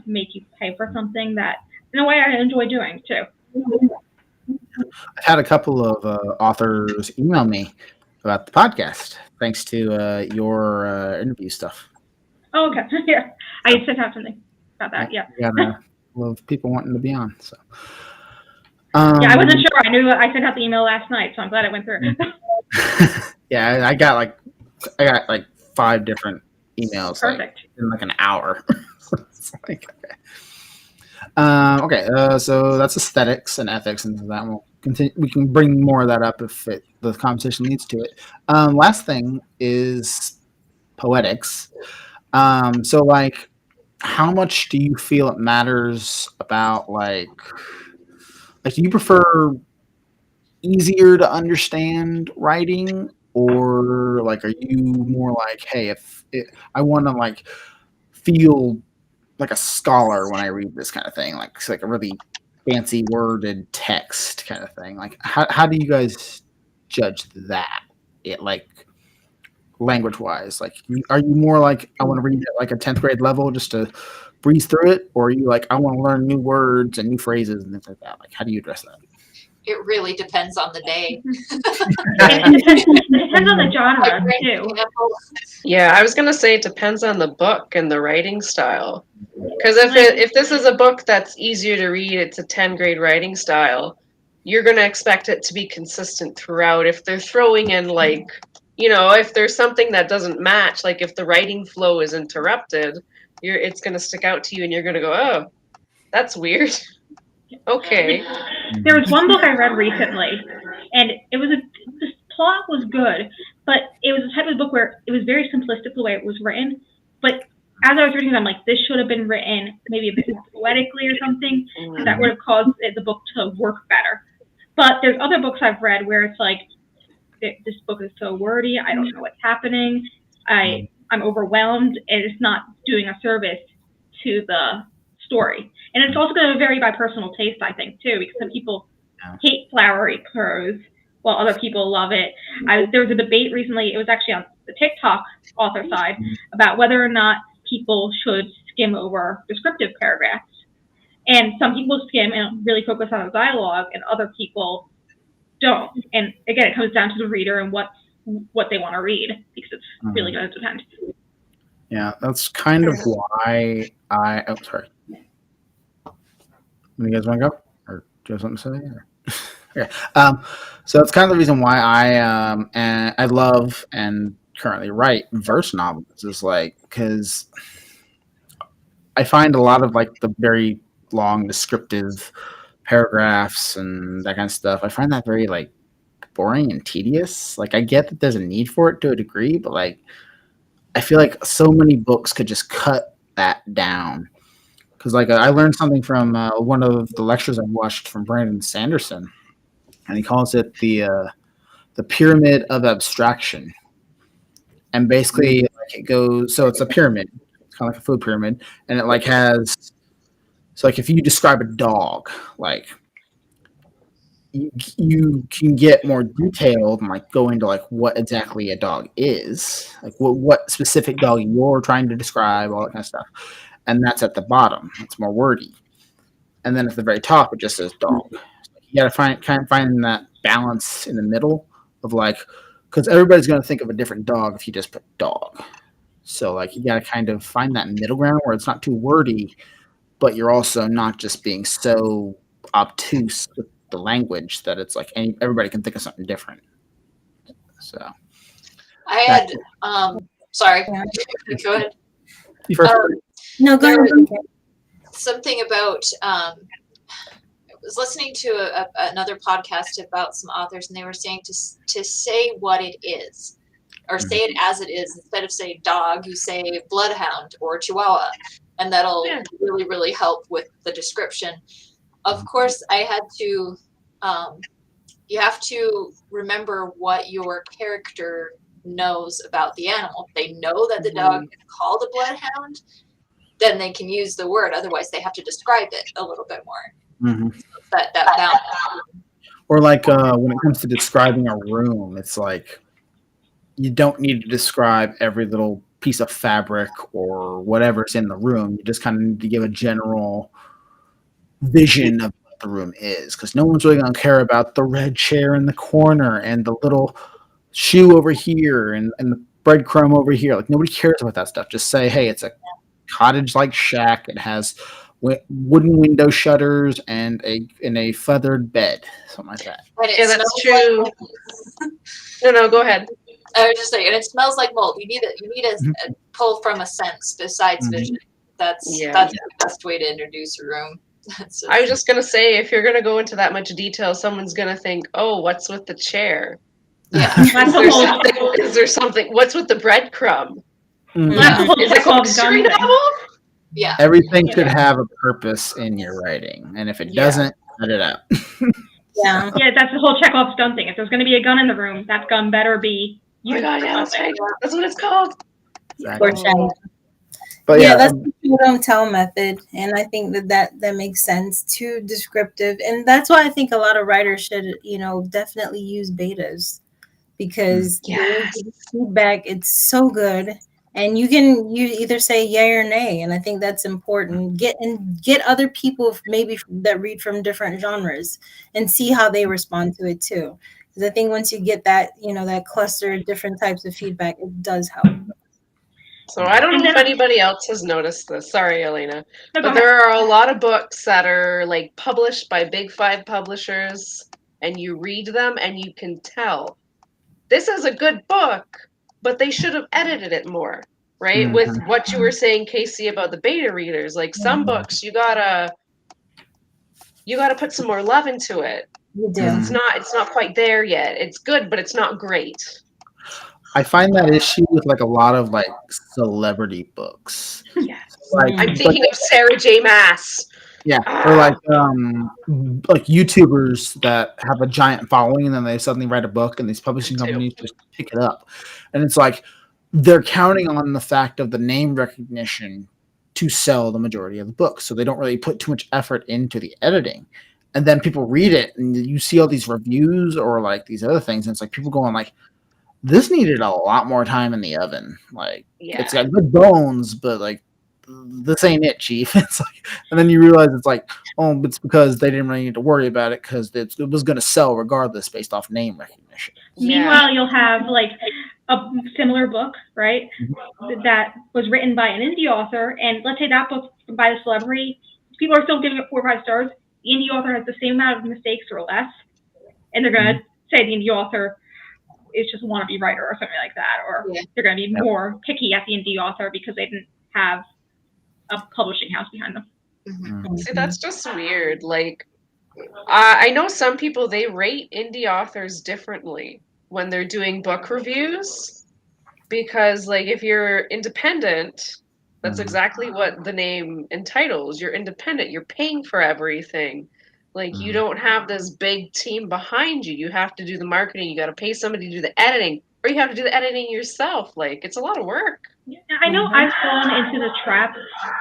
make you pay for something that, in a way, I enjoy doing too. I've had a couple of authors email me about the podcast thanks to your interview stuff. Oh, okay. Yeah. I sent out something about that. Yeah. We got a couple of people wanting to be on. So. Yeah, I wasn't sure. I knew I sent out the email last night, so I'm glad it went through. Yeah, I got like 5 different emails. Perfect. In like an hour. It's like, okay. So that's aesthetics and ethics, and that will continue. We can bring more of that up if the conversation leads to it. Last thing is poetics. So like, how much do you feel it matters about like do you prefer easier to understand writing, or like are you more like, hey, I want to like feel like a scholar when I read this kind of thing, like it's like a really fancy worded text kind of thing. Like how do you guys judge that? It like language wise, like are you more like I want to read at like a 10th grade level just to breeze through it, or are you like I want to learn new words and new phrases and things like that? Like how do you address that? It really depends on the day. It depends on the genre too. Yeah, I was gonna say it depends on the book and the writing style. Because if this is a book that's easier to read, it's a 10th grade writing style, you're gonna expect it to be consistent throughout. If they're throwing in like, if there's something that doesn't match, like if the writing flow is interrupted, it's gonna stick out to you, and you're gonna go, oh, that's weird. Okay. There was one book I read recently, and the plot was good, but it was the type of book where it was very simplistic the way it was written. But as I was reading it, I'm like, this should have been written maybe a bit more poetically or something, because that would have caused the book to work better. But there's other books I've read where it's like, this book is so wordy, I don't know what's happening, I'm overwhelmed, and it's not doing a service to the story. And it's also going to vary by personal taste, I think, too, because some people hate flowery prose while other people love it. There was a debate recently, it was actually on the TikTok author side, about whether or not people should skim over descriptive paragraphs. And some people skim and really focus on the dialogue, and other people don't. And again, it comes down to the reader and what they want to read, because it's really going to depend. Yeah, that's kind of why sorry. You guys want to go, or do you have something to say? Okay. So that's kind of the reason why I love and currently write verse novels, is like because I find a lot of like the very long descriptive paragraphs and that kind of stuff, I find that very like boring and tedious. Like I get that there's a need for it to a degree, but like I feel like so many books could just cut that down. Because like I learned something from one of the lectures I watched from Brandon Sanderson, and he calls it the Pyramid of Abstraction. And basically, like it goes, so it's a pyramid, it's kind of like a food pyramid, and it like has, so like if you describe a dog, like you can get more detailed and like go into like what exactly a dog is, like what specific dog you're trying to describe, all that kind of stuff. And that's at the bottom. It's more wordy. And then at the very top, it just says dog. So you got to find that balance in the middle of like, because everybody's going to think of a different dog if you just put dog. So like you got to kind of find that middle ground where it's not too wordy, but you're also not just being so obtuse with the language that it's like everybody can think of something different. So I had sorry. Go ahead. You first. No, go ahead. Something about I was listening to another podcast about some authors, and they were saying to say what it is, or say it as it is. Instead of say dog, you say bloodhound or chihuahua, and that'll really, really help with the description. Of course, I had to you have to remember what your character knows about the animal. If they know that the dog is called a bloodhound, then they can use the word. Otherwise, they have to describe it a little bit more. that balance. Or like when it comes to describing a room, it's like you don't need to describe every little piece of fabric or whatever's in the room. You just kind of need to give a general vision of what the room is, because no one's really going to care about the red chair in the corner and the little shoe over here and the breadcrumb over here. Like, nobody cares about that stuff. Just say, hey, it's a cottage-like shack. It has wooden window shutters and a feathered bed, something like that. Yeah, that's true. No, go ahead. I was just saying, and it smells like mold. You need a pull from a sense besides vision. That's the best way to introduce a room. I was just gonna say, if you're gonna go into that much detail, someone's gonna think, "Oh, what's with the chair? Yeah, is there something? What's with the breadcrumb? Mm-hmm. Is it a mystery novel?" Yeah, everything should have a purpose in your writing, and if it doesn't, cut it out. Yeah, that's the whole Chekhov's gun thing. If there's going to be a gun in the room, that gun better be used. That's right. That's what it's called. Exactly. But that's the show don't tell method, and I think that makes sense. Too descriptive, and that's why I think a lot of writers should, definitely use betas, because feedback, it's so good, and you either say yay or nay, and I think that's important. Get other people maybe that read from different genres and see how they respond to it too, because I think once you get that, that cluster of different types of feedback, it does help. So I don't know if anybody else has noticed this. Sorry, Elena. But there are a lot of books that are like published by big 5 publishers, and you read them and you can tell this is a good book, but they should have edited it more, right? Mm-hmm. With what you were saying, Casey, about the beta readers, like some books you gotta put some more love into it. You do. It's not quite there yet. It's good, but it's not great. I find that issue with like a lot of like celebrity books. Yes. Like, I'm thinking of Sarah J. Maas. Yeah. Or like YouTubers that have a giant following and then they suddenly write a book and these publishing companies just pick it up. And it's like they're counting on the fact of the name recognition to sell the majority of the book. So they don't really put too much effort into the editing. And then people read it and you see all these reviews or like these other things. And it's like people going like, this needed a lot more time in the oven. Like, it's got good bones, but like, this ain't it, Chief. It's like, and then you realize it's like, oh, it's because they didn't really need to worry about it because it was going to sell regardless based off name recognition. Meanwhile, you'll have like a similar book, right? That was written by an indie author, and let's say that book by a celebrity, people are still giving it 4 or 5 stars. The indie author has the same amount of mistakes or less, and they're going to say the indie author is just a wannabe writer or something like that, or they're going to be more picky at the indie author because they didn't have a publishing house behind them. Mm-hmm. See, that's just weird. Like, I know some people, they rate indie authors differently when they're doing book reviews, because like if you're independent, that's exactly what the name entitles. You're independent. You're paying for everything. Like, you don't have this big team behind you. You have to do the marketing. You got to pay somebody to do the editing, or you have to do the editing yourself. Like, it's a lot of work. Yeah, I know I've fallen into the trap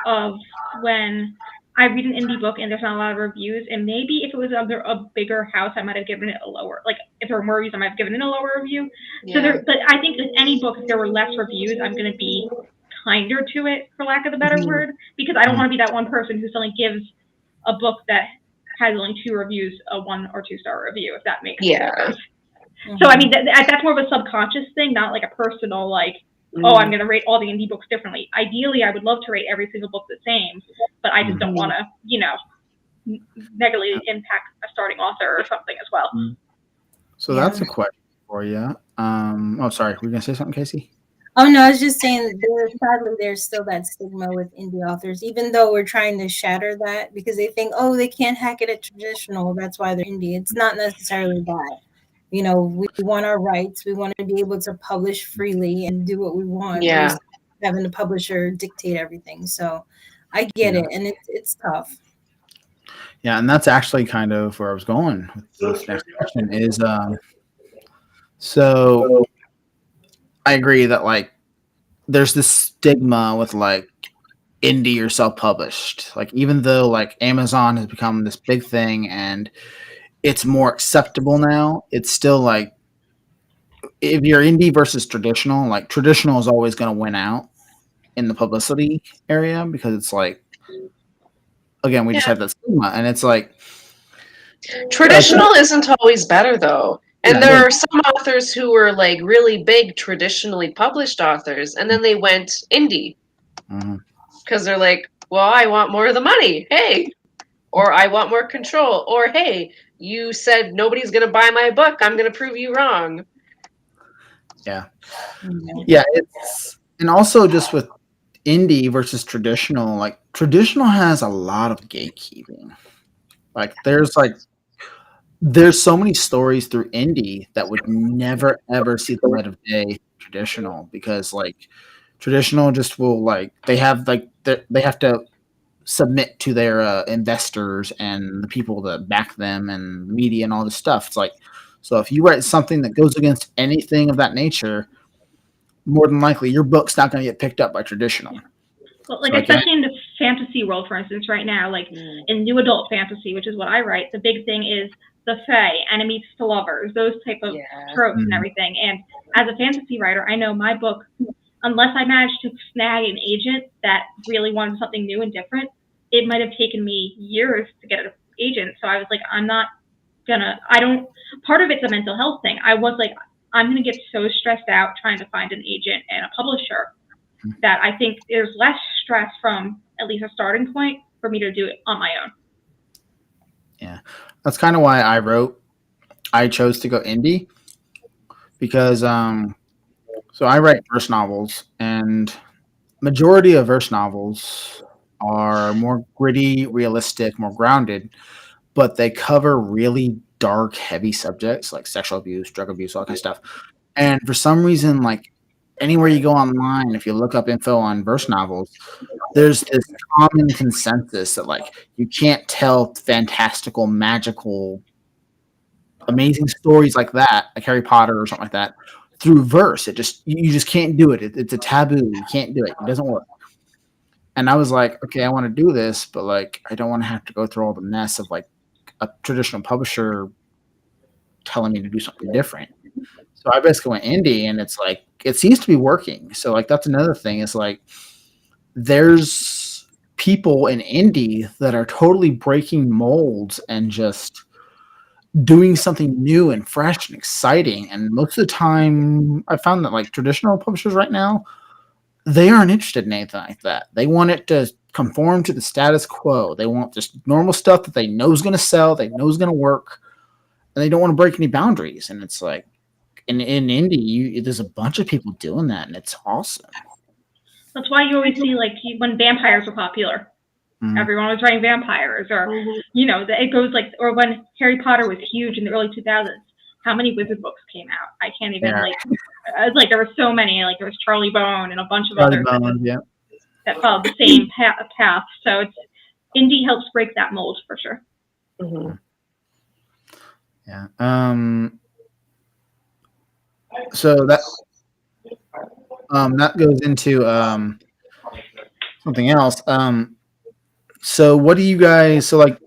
of when I read an indie book and there's not a lot of reviews, and maybe if it was under a bigger house, I might have given it a lower, like if there were more reviews, I might have given it a lower review. Yeah. But I think with any book, if there were less reviews, I'm going to be kinder to it, for lack of a better word, because I don't want to be that one person who suddenly gives a book that has only 2 reviews a 1 or 2 star review, if that makes sense. So I mean, that's more of a subconscious thing, not like a personal like, oh, I'm going to rate all the indie books differently. Ideally, I would love to rate every single book the same, but I just don't want to, negatively impact a starting author or something as well. So that's a question for you. Oh, sorry, were you going to say something, Casey? Oh, no, I was just saying sadly there's still that stigma with indie authors, even though we're trying to shatter that because they think, oh, they can't hack it at traditional. That's why they're indie. It's not necessarily that. We want our rights. We want to be able to publish freely and do what we want. Yeah. Having the publisher dictate everything. So I get it. And it's tough. Yeah. And that's actually kind of where I was going with this next question is, so I agree that like there's this stigma with like indie or self-published. Like, even though like Amazon has become this big thing and it's more acceptable now, it's still like, if you're indie versus traditional, like traditional is always going to win out in the publicity area, because it's like, again, we just had that stigma, and it's like, Traditional isn't always better though. And Yeah, there yeah. are some authors who were like really big traditionally published authors, and then they went indie mhm. because they're like, well, I want more of the money. Hey. Or I want more control. Or hey, you said nobody's going to buy my book. I'm going to prove you wrong. Yeah. Yeah, it's, and also just with indie versus traditional, like traditional has a lot of gatekeeping. Like there's so many stories through indie that would never ever see the light of day traditional, because like traditional just will, like, they have like they have to submit to their investors and the people that back them and media and all this stuff. It's like, so if you write something that goes against anything of that nature, more than likely your book's not going to get picked up by traditional. Well, like, So especially in the fantasy world, for instance, right now, like in new adult fantasy, which is what I write, the big thing is the fae, enemies to lovers, those type of tropes and everything. And as a fantasy writer, I know my book, unless I managed to snag an agent that really wanted something new and different, it might have taken me years to get an agent. So I was like, part of it's a mental health thing. I was like, I'm going to get so stressed out trying to find an agent and a publisher that I think there's less stress from at least a starting point for me to do it on my own. Yeah, that's kind of why I chose to go indie, because so I write verse novels, and majority of verse novels are more gritty, realistic, more grounded, but they cover really dark, heavy subjects like sexual abuse, drug abuse, all that kind of stuff. And for some reason, like, anywhere you go online, if you look up info on verse novels, there's this common consensus that like you can't tell fantastical, magical, amazing stories like that, like Harry Potter or something like that, through verse. You just can't do it. It's a taboo. You can't do it. It doesn't work. And I was like, okay, I want to do this, but like I don't want to have to go through all the mess of like a traditional publisher telling me to do something different. So I basically went indie, and it's like it seems to be working. So like that's another thing, is like there's people in indie that are totally breaking molds and just doing something new and fresh and exciting. And most of the time I found that like traditional publishers right now, they aren't interested in anything like that. They want it to conform to the status quo. They want just normal stuff that they know is going to sell, they know is going to work, and they don't want to break any boundaries. And it's like, in indie, there's a bunch of people doing that, and it's awesome. That's why you always see, like, when vampires were popular, everyone was writing vampires, or, you know, it goes like, or when Harry Potter was huge in the early 2000s, how many wizard books came out? I can't even, like there were so many, like there was Charlie Bone and a bunch of others that followed the same path. So indie helps break that mold for sure. Mm-hmm. Yeah. So that goes into something else. So what do you guys? So like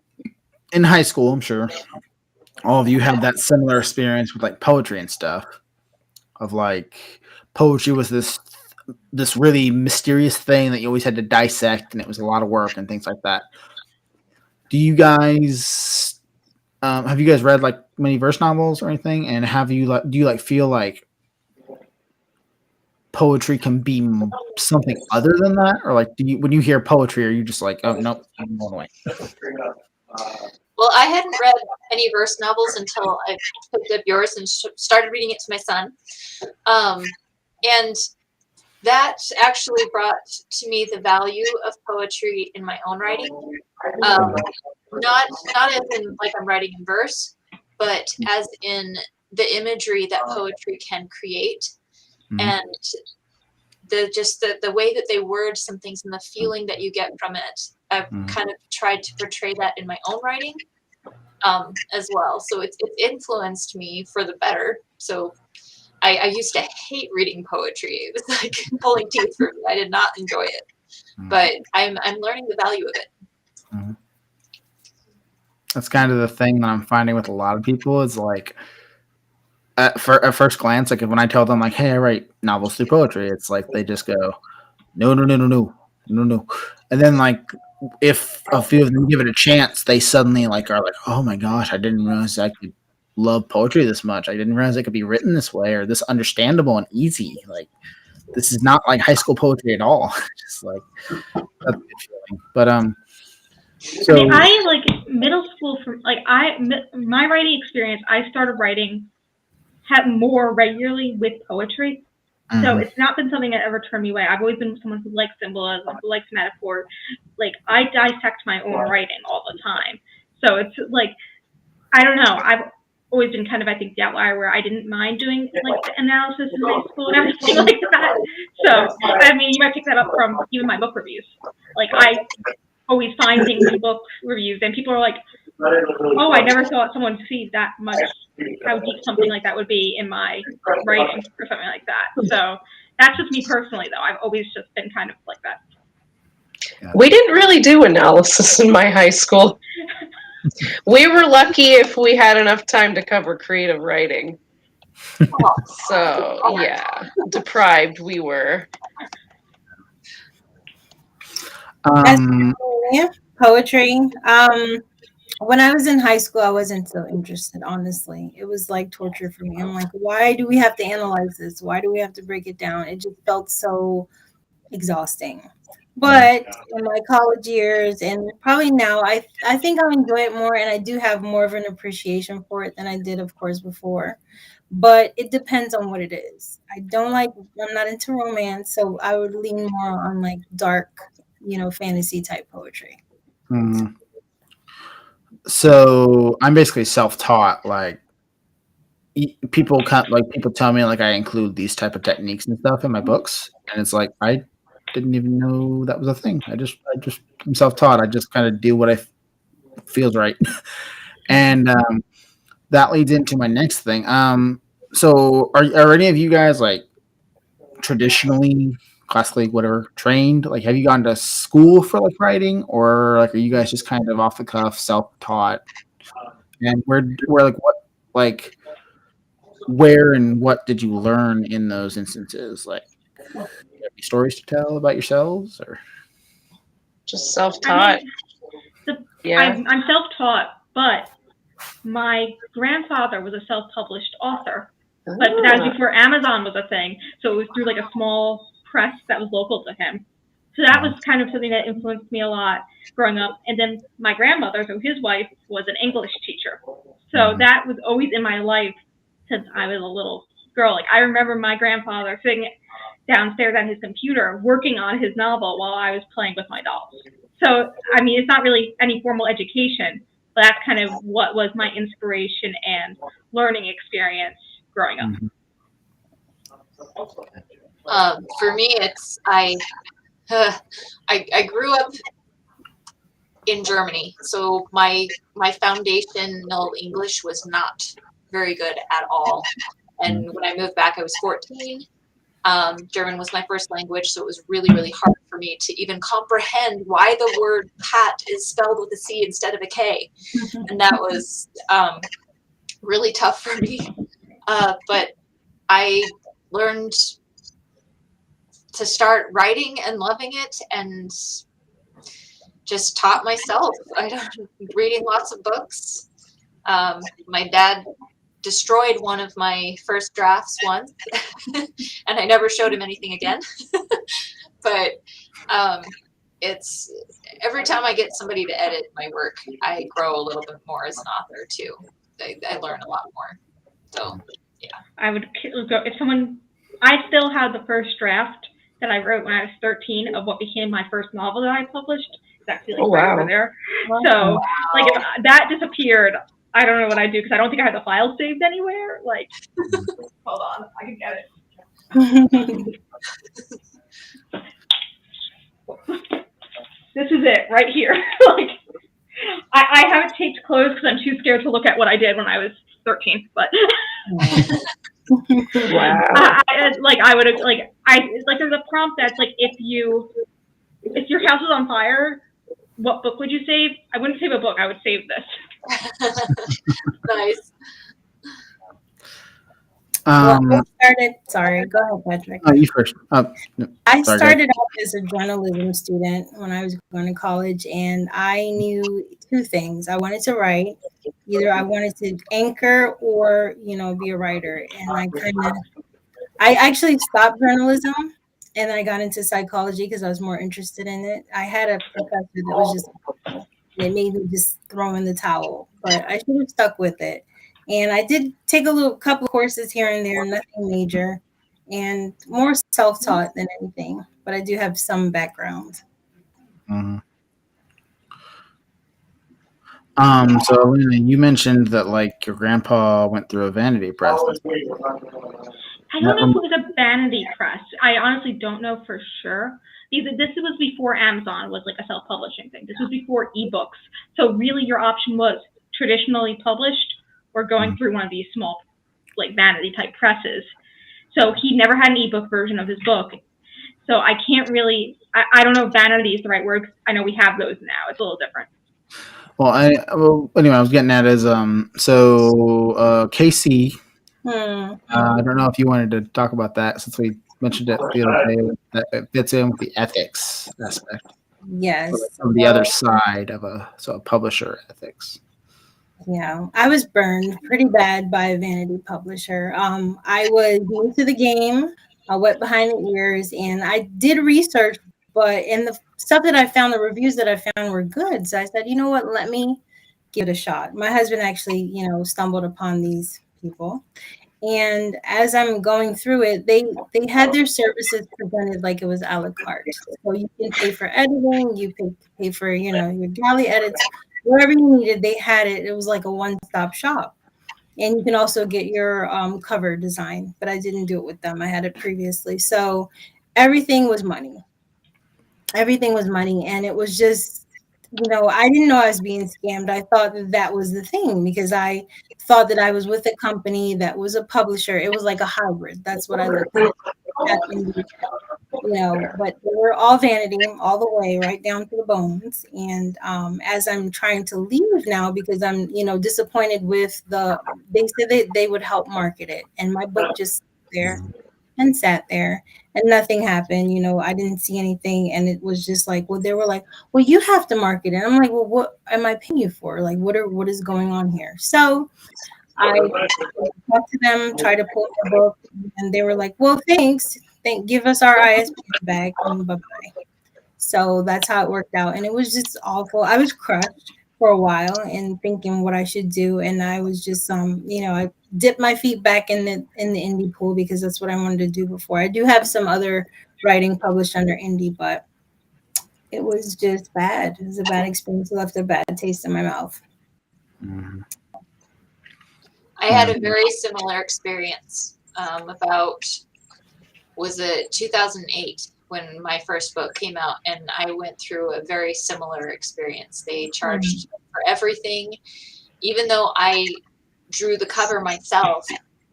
in high school, I'm sure all of you have that similar experience with like poetry and stuff. Of like poetry was this really mysterious thing that you always had to dissect, and it was a lot of work and things like that. Do you guys have you guys read like many verse novels or anything? And do you like feel like poetry can be something other than that, or like when you hear poetry, are you just like, oh nope, I'm going away? Well, I hadn't read any verse novels until I picked up yours and started reading it to my son, and that actually brought to me the value of poetry in my own writing. Not as in like I'm writing in verse, but as in the imagery that poetry can create, and the way that they word some things and the feeling that you get from it. I've kind of tried to portray that in my own writing as well. So it's influenced me for the better. So I used to hate reading poetry. It was like pulling teeth for me. I did not enjoy it. but I'm learning the value of it. Mm-hmm. That's kind of the thing that I'm finding with a lot of people is like, at first glance, like when I tell them like, hey, I write novels through poetry, it's like they just go, no. And then like if a few of them give it a chance, they suddenly like are like, oh my gosh, I didn't realize I could love poetry this much. I didn't realize it could be written this way or this understandable and easy. Like this is not like high school poetry at all. Just like that's a good feeling. But so I mean, I like middle school from like my writing experience. I started writing more regularly with poetry, so it's not been something that ever turned me away. I've always been someone who likes symbolism, who likes metaphor. Like I dissect my own writing all the time, so it's like I don't know. I've always been kind of, I think, the outlier where I didn't mind doing like the analysis in high school and everything like that. So I mean, you might pick that up from even my book reviews. Like I always find things in book reviews, and people are like, "Oh, I never thought someone would see that much, how deep something like that would be in my writing or something like that." So that's just me personally, though. I've always just been kind of like that. We didn't really do analysis in my high school. We were lucky if we had enough time to cover creative writing. So yeah, deprived we were. Poetry. When I was in high school, I wasn't so interested, honestly. It was like torture for me. I'm like, why do we have to analyze this? Why do we have to break it down? It just felt so exhausting. But in my college years and probably now, I think I'll enjoy it more, and I do have more of an appreciation for it than I did, of course, before. But it depends on what it is. I'm not into romance, so I would lean more on like dark, fantasy type poetry. So I'm basically self-taught. Like people tell me like I include these type of techniques and stuff in my books, and it's like I didn't even know that was a thing. I'm self-taught. I just kind of do what feels right, and that leads into my next thing. So are any of you guys like traditionally, classically, whatever, trained? Like, have you gone to school for like writing, or like are you guys just kind of off the cuff, self-taught? And where and what did you learn in those instances? Like, do you have any stories to tell about yourselves, or just self-taught? I'm self-taught, but my grandfather was a self-published author. But that was before Amazon was a thing, so it was through like a small press that was local to him. So that was kind of something that influenced me a lot growing up. And then my grandmother, so his wife, was an English teacher. So that was always in my life since I was a little girl. Like I remember my grandfather sitting downstairs at his computer working on his novel while I was playing with my dolls. So, I mean, it's not really any formal education, but that's kind of what was my inspiration and learning experience growing up. For me, it's I grew up in Germany, so my foundational English was not very good at all. And when I moved back, I was 14. German was my first language, so it was really, really hard for me to even comprehend why the word cat is spelled with a C instead of a K. And that was really tough for me. But I learned to start writing and loving it, and just taught myself. Reading lots of books. My dad destroyed one of my first drafts once, and I never showed him anything again. But it's every time I get somebody to edit my work, I grow a little bit more as an author too. I learn a lot more. So yeah, I would go if someone. I still have the first draft that I wrote when I was 13 of what became my first novel that I published. It's actually like right over there. So like if that disappeared, I don't know what I'd do because I don't think I have the file saved anywhere. Like, hold on, I can get it. This is it right here. Like, I have it taped closed because I'm too scared to look at what I did when I was 13. But wow. I would there's a prompt that's like if you if your house was on fire, what book would you save? I wouldn't save a book. I would save this. Nice. Well, I started. Sorry, go ahead, Patrick. Oh, you first. I started off as a journalism student when I was going to college, and I knew two things. I wanted to write. Either I wanted to anchor or, be a writer. And I actually stopped journalism and I got into psychology because I was more interested in it. I had a professor that was just, and it made me just throw in the towel, but I should have stuck with it. And I did take a couple of courses here and there, nothing major, and more self-taught than anything. But I do have some background. Mm-hmm. So Alina, you mentioned that like your grandpa went through a vanity press. I don't know if it was a vanity press. I honestly don't know for sure. This was before Amazon was like a self-publishing thing. This was before ebooks. So really your option was traditionally published or going through one of these small like vanity type presses. So he never had an ebook version of his book. So I can't really, I don't know if vanity is the right word. I know we have those now. It's a little different. Well, anyway, I was getting at is KC. I don't know if you wanted to talk about that since we mentioned it the other day. That fits in with the ethics aspect. Yes. Of the other side of a publisher ethics. Yeah, I was burned pretty bad by a vanity publisher. I was new to the game, wet behind the ears, and I did research, but in the stuff that I found, the reviews that I found were good. So I said, you know what, let me give it a shot. My husband actually, stumbled upon these people. And as I'm going through it, they had their services presented like it was a la carte. So you can pay for editing, you pay for, your galley edits, whatever you needed, they had it. It was like a one-stop shop. And you can also get your cover design, but I didn't do it with them. I had it previously. So everything was money. Everything was money. And it was just, I didn't know I was being scammed. I thought that was the thing because I thought that I was with a company that was a publisher. It was like a hybrid. That's what I looked at. But they were all vanity all the way right down to the bones. And as I'm trying to leave now because I'm, disappointed with they said they would help market it. And my book just sat there and nothing happened. I didn't see anything. And it was just like, well, they were like, well, you have to market it. I'm like, well, what am I paying you for? Like, what is going on here? So I talked to them, tried to pull the book, and they were like, well, thanks. Give us our ISBN back and bye-bye. So that's how it worked out. And it was just awful. I was crushed for a while and thinking what I should do. And I was just, I dipped my feet back in the indie pool because that's what I wanted to do before. I do have some other writing published under indie, but it was just bad. It was a bad experience. It left a bad taste in my mouth. Mm-hmm. I had a very similar experience was it 2008 when my first book came out, and I went through a very similar experience. They charged for everything. Even though I drew the cover myself,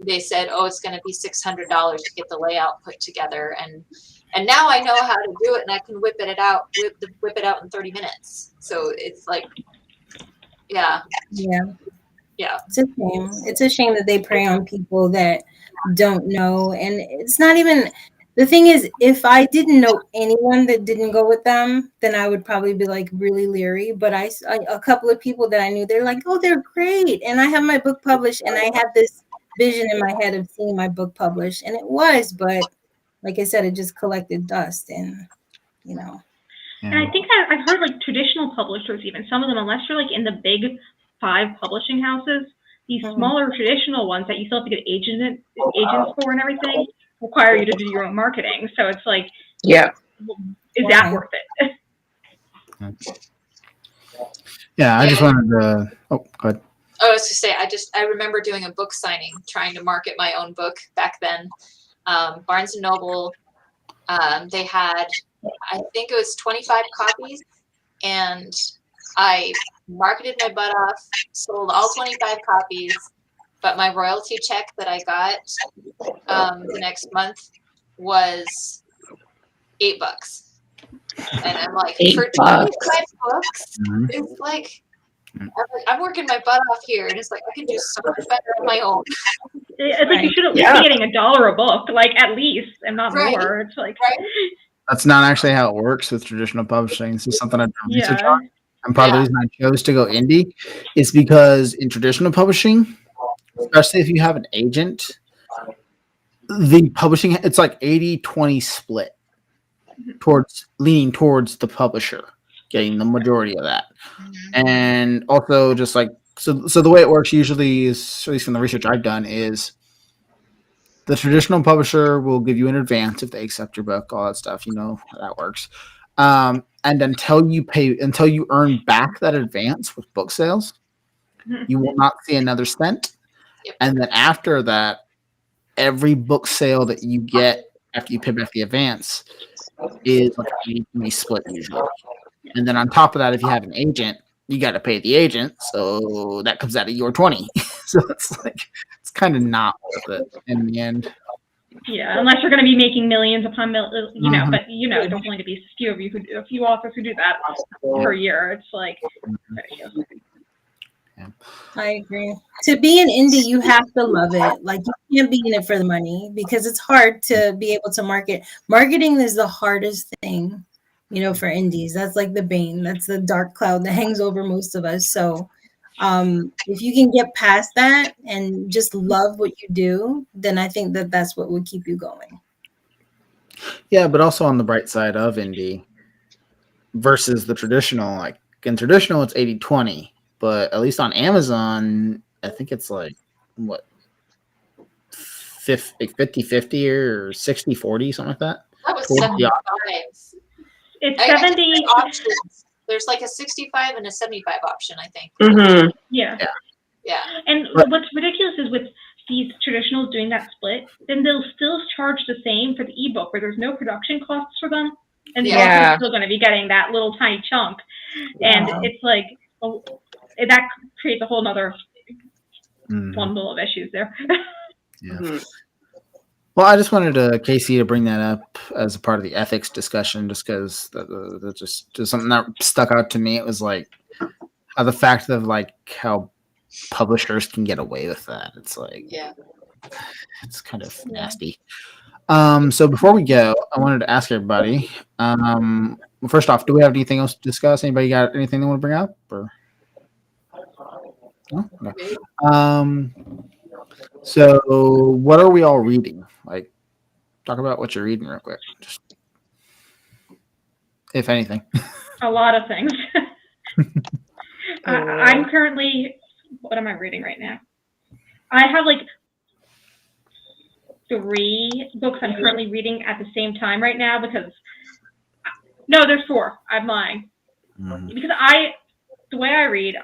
they said, oh, it's going to be $600 to get the layout put together. And now I know how to do it, and I can whip it out in 30 minutes. So it's like, yeah. It's a shame. It's a shame that they prey on people that don't know. And it's not even, the thing is, if I didn't know anyone that didn't go with them, then I would probably be like really leery. But a couple of people that I knew, they're like, oh, they're great. And I have my book published, and I had this vision in my head of seeing my book published. And it was, but like I said, it just collected dust and, And I think I've heard like traditional publishers, even some of them, unless you're like in the big 5 publishing houses, these smaller traditional ones that you still have to get agents for and everything require you to do your own marketing. So it's like, is that worth it? Yeah, I just wanted to. Oh, go ahead. I was to say, I remember doing a book signing, trying to market my own book back then. Barnes and Noble, they had, I think it was 25 copies, and I marketed my butt off, sold all 25 copies, but my royalty check that I got the next month was $8. And I'm like, $8. for 25 books, Mhm. it's like, I'm working my butt off here, and it's like I can do so much better on my own. It's like you should at least be getting $1 a book, like at least, and not more. It's like That's not actually how it works with traditional publishing. This is something I've done research on. And part of the reason I chose to go indie is because in traditional publishing, especially if you have an agent, the publishing, it's like 80-20 split towards leaning towards the publisher getting the majority of that. And also just like, so the way it works usually is, at least from the research I've done, is the traditional publisher will give you an advance if they accept your book, all that stuff. You know how that works. And until you earn back that advance with book sales, you will not see another cent. And then after that, every book sale that you get after you pay back the advance is like an 80-20 split usually. And then on top of that, if you have an agent, you got to pay the agent, so that comes out of your 20. So it's like it's kind of not worth it in the end. Yeah, unless you're going to be making millions upon millions, you know. But there's going to be a few authors who do that per year. It's like ridiculous. I agree. To be an indie, you have to love it. Like you can't be in it for the money because it's hard to be able to market. Marketing is the hardest thing, for indies. That's like the bane. That's the dark cloud that hangs over most of us. So if you can get past that and just love what you do, then I think that that's what would keep you going. Yeah, but also on the bright side of indie versus the traditional, like in traditional, it's 80-20. But at least on Amazon, I think it's like, what, 50-50 or 60-40, something like that? That was 75. It's 70. Options. There's like a 65 and a 75 option, I think. Mm-hmm. Yeah. And what's ridiculous is with these traditionals doing that split, then they'll still charge the same for the ebook where there's no production costs for them. And the author is still going to be getting that little tiny chunk. And it's like, that creates a whole nother bundle of issues there. Well, I just wanted Casey to bring that up as a part of the ethics discussion, just because that's just something that stuck out to me. It was like the fact of like how publishers can get away with that. It's like, it's kind of nasty. So before we go, I wanted to ask everybody. First off, do we have anything else to discuss? Anybody got anything they want to bring up? Or no? Okay. So what are we all reading? Like, talk about what you're reading real quick, just if anything. A lot of things. I'm currently, what am I reading right now? I have like 3 books I'm currently reading at the same time right now because, no, there's 4. I'm lying. Because the way I read,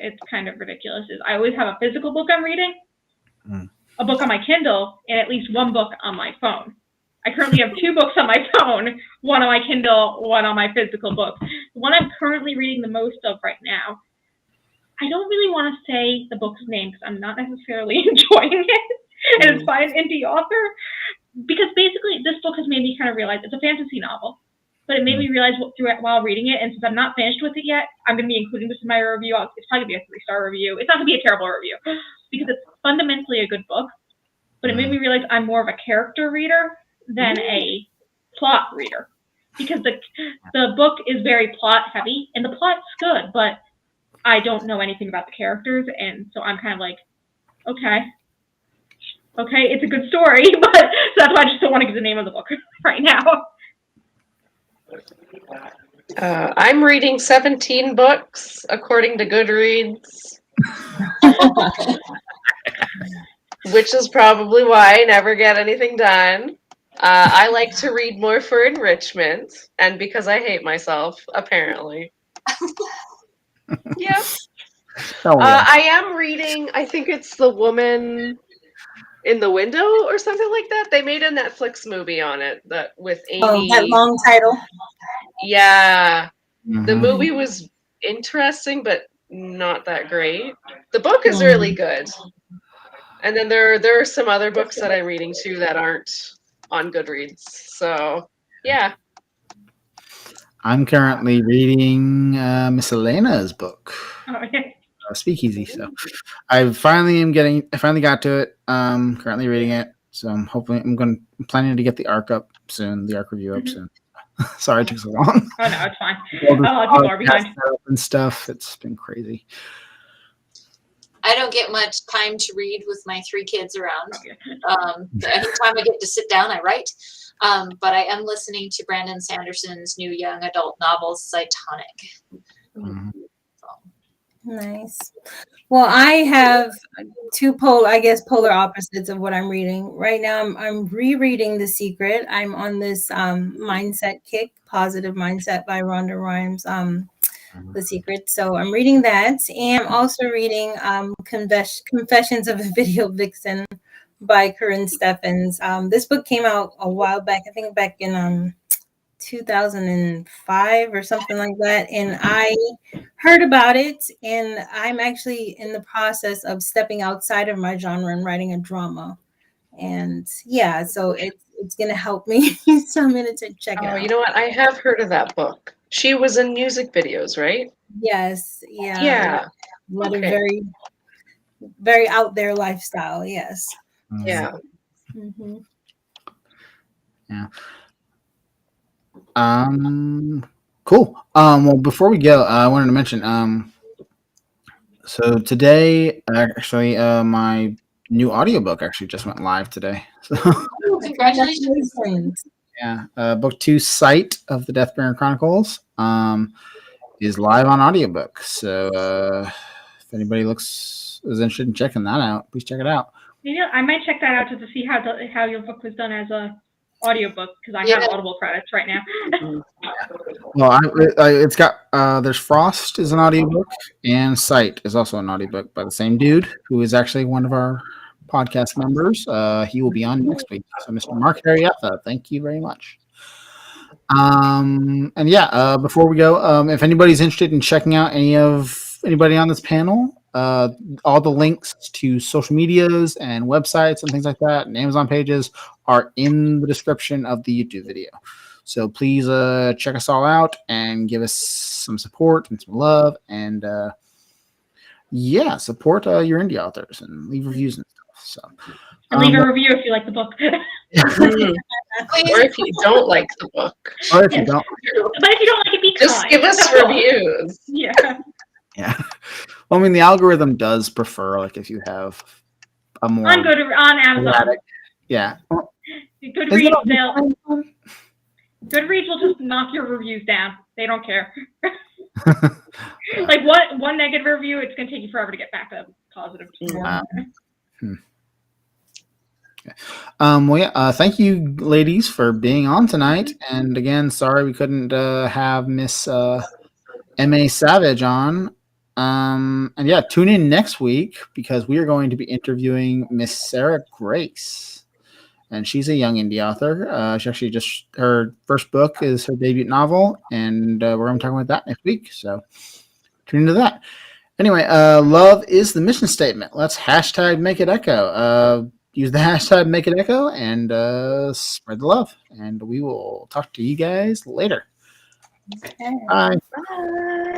it's kind of ridiculous, is I always have a physical book I'm reading, a book on my Kindle, and at least 1 book on my phone. I currently have 2 books on my phone, 1 on my Kindle, 1 on my physical book. The one I'm currently reading the most of right now, I don't really want to say the book's name because I'm not necessarily enjoying it, and it's by an indie author, because basically this book has made me kind of realize it's a fantasy novel, but it made me realize while reading it, and since I'm not finished with it yet, I'm going to be including this in my review. It's probably going to be a 3-star review. It's not going to be a terrible review because it's fundamentally a good book, but it made me realize I'm more of a character reader than a plot reader, because the book is very plot heavy, and the plot's good, but I don't know anything about the characters, and so I'm kind of like, okay, it's a good story, but so that's why I just don't want to give the name of the book right now. I'm reading 17 books according to Goodreads, which is probably why I never get anything done. I like to read more for enrichment and because I hate myself, apparently. Yeah. I am reading, I think it's The Woman in the Window or something like that. They made a Netflix movie on it with Amy. Oh, that long title. Yeah. The movie was interesting, but not that great. The book is really good. And then there are some other books that I'm reading too that aren't on Goodreads. So, yeah. I'm currently reading Miss Elena's book, Oh, yeah. Speakeasy. So I finally got to it. Currently reading it. So I'm planning to get the arc up soon, the arc review up soon. Sorry it took so long. Oh, no, it's fine. A lot of people are behind. And stuff. It's been crazy. I don't get much time to read with my 3 kids around. Anytime I get to sit down, I write. But I am listening to Brandon Sanderson's new young adult novel, Cytonic. Mhm. Nice. Well, I have 2 polar opposites of what I'm reading. Right now I'm rereading The Secret. I'm on this mindset kick, Positive Mindset by Rhonda Rhimes, The Secret. So I'm reading that. And I'm also reading Confessions of a Video Vixen by Corinne Steffens. This book came out a while back, I think back in 2005 or something like that, and I heard about it, and I'm actually in the process of stepping outside of my genre and writing a drama, and yeah, so it's gonna help me. So I'm gonna check it out. Oh, you know what? I have heard of that book. She was in music videos, right? Yes, yeah, Yeah. What Okay. a very, very out there lifestyle. Yes. Yeah. Mm-hmm. Yeah. Cool. Well, before we go, I wanted to mention, so today, actually, my new audiobook actually just went live today. So, Congratulations. yeah, book 2, Sight of the Deathbringer Chronicles, is live on audiobook. So, if anybody is interested in checking that out, please check it out. You know, I might check that out just to see how your book was done as a audiobook, because I have Audible credits right now. Well, it's got there's Frost is an audiobook, and Sight is also an audiobook by the same dude who is actually one of our podcast members. He will be on next week. So, Mr. Mark Arietta, thank you very much. And yeah, before we go, if anybody's interested in checking out anybody on this panel, all the links to social medias and websites and things like that, and Amazon pages are in the description of the YouTube video. So please check us all out and give us some support and some love, and yeah, support your indie authors and leave reviews and stuff. So And leave a review if you like the book. Or if you don't like the book. Or if you don't. But if you don't like it, be Just kind. give us reviews. Yeah. Yeah. Well, I mean, the algorithm does prefer, like, if you have a more on Amazon. erratic, yeah. Goodreads will just knock your reviews down. They don't care. Like one negative review, it's gonna take you forever to get back up positive. Well, yeah. Thank you, ladies, for being on tonight. And again, sorry we couldn't have Miss M.A. Savage on. And yeah, tune in next week because we are going to be interviewing Miss Sarah Grace, and she's a young indie author. She actually her first book is her debut novel, and we're going to talk about that next week. So tune into that. Anyway, love is the mission statement. Let's hashtag make it echo. Use the hashtag make it echo and spread the love. And we will talk to you guys later. Okay. Bye. Bye.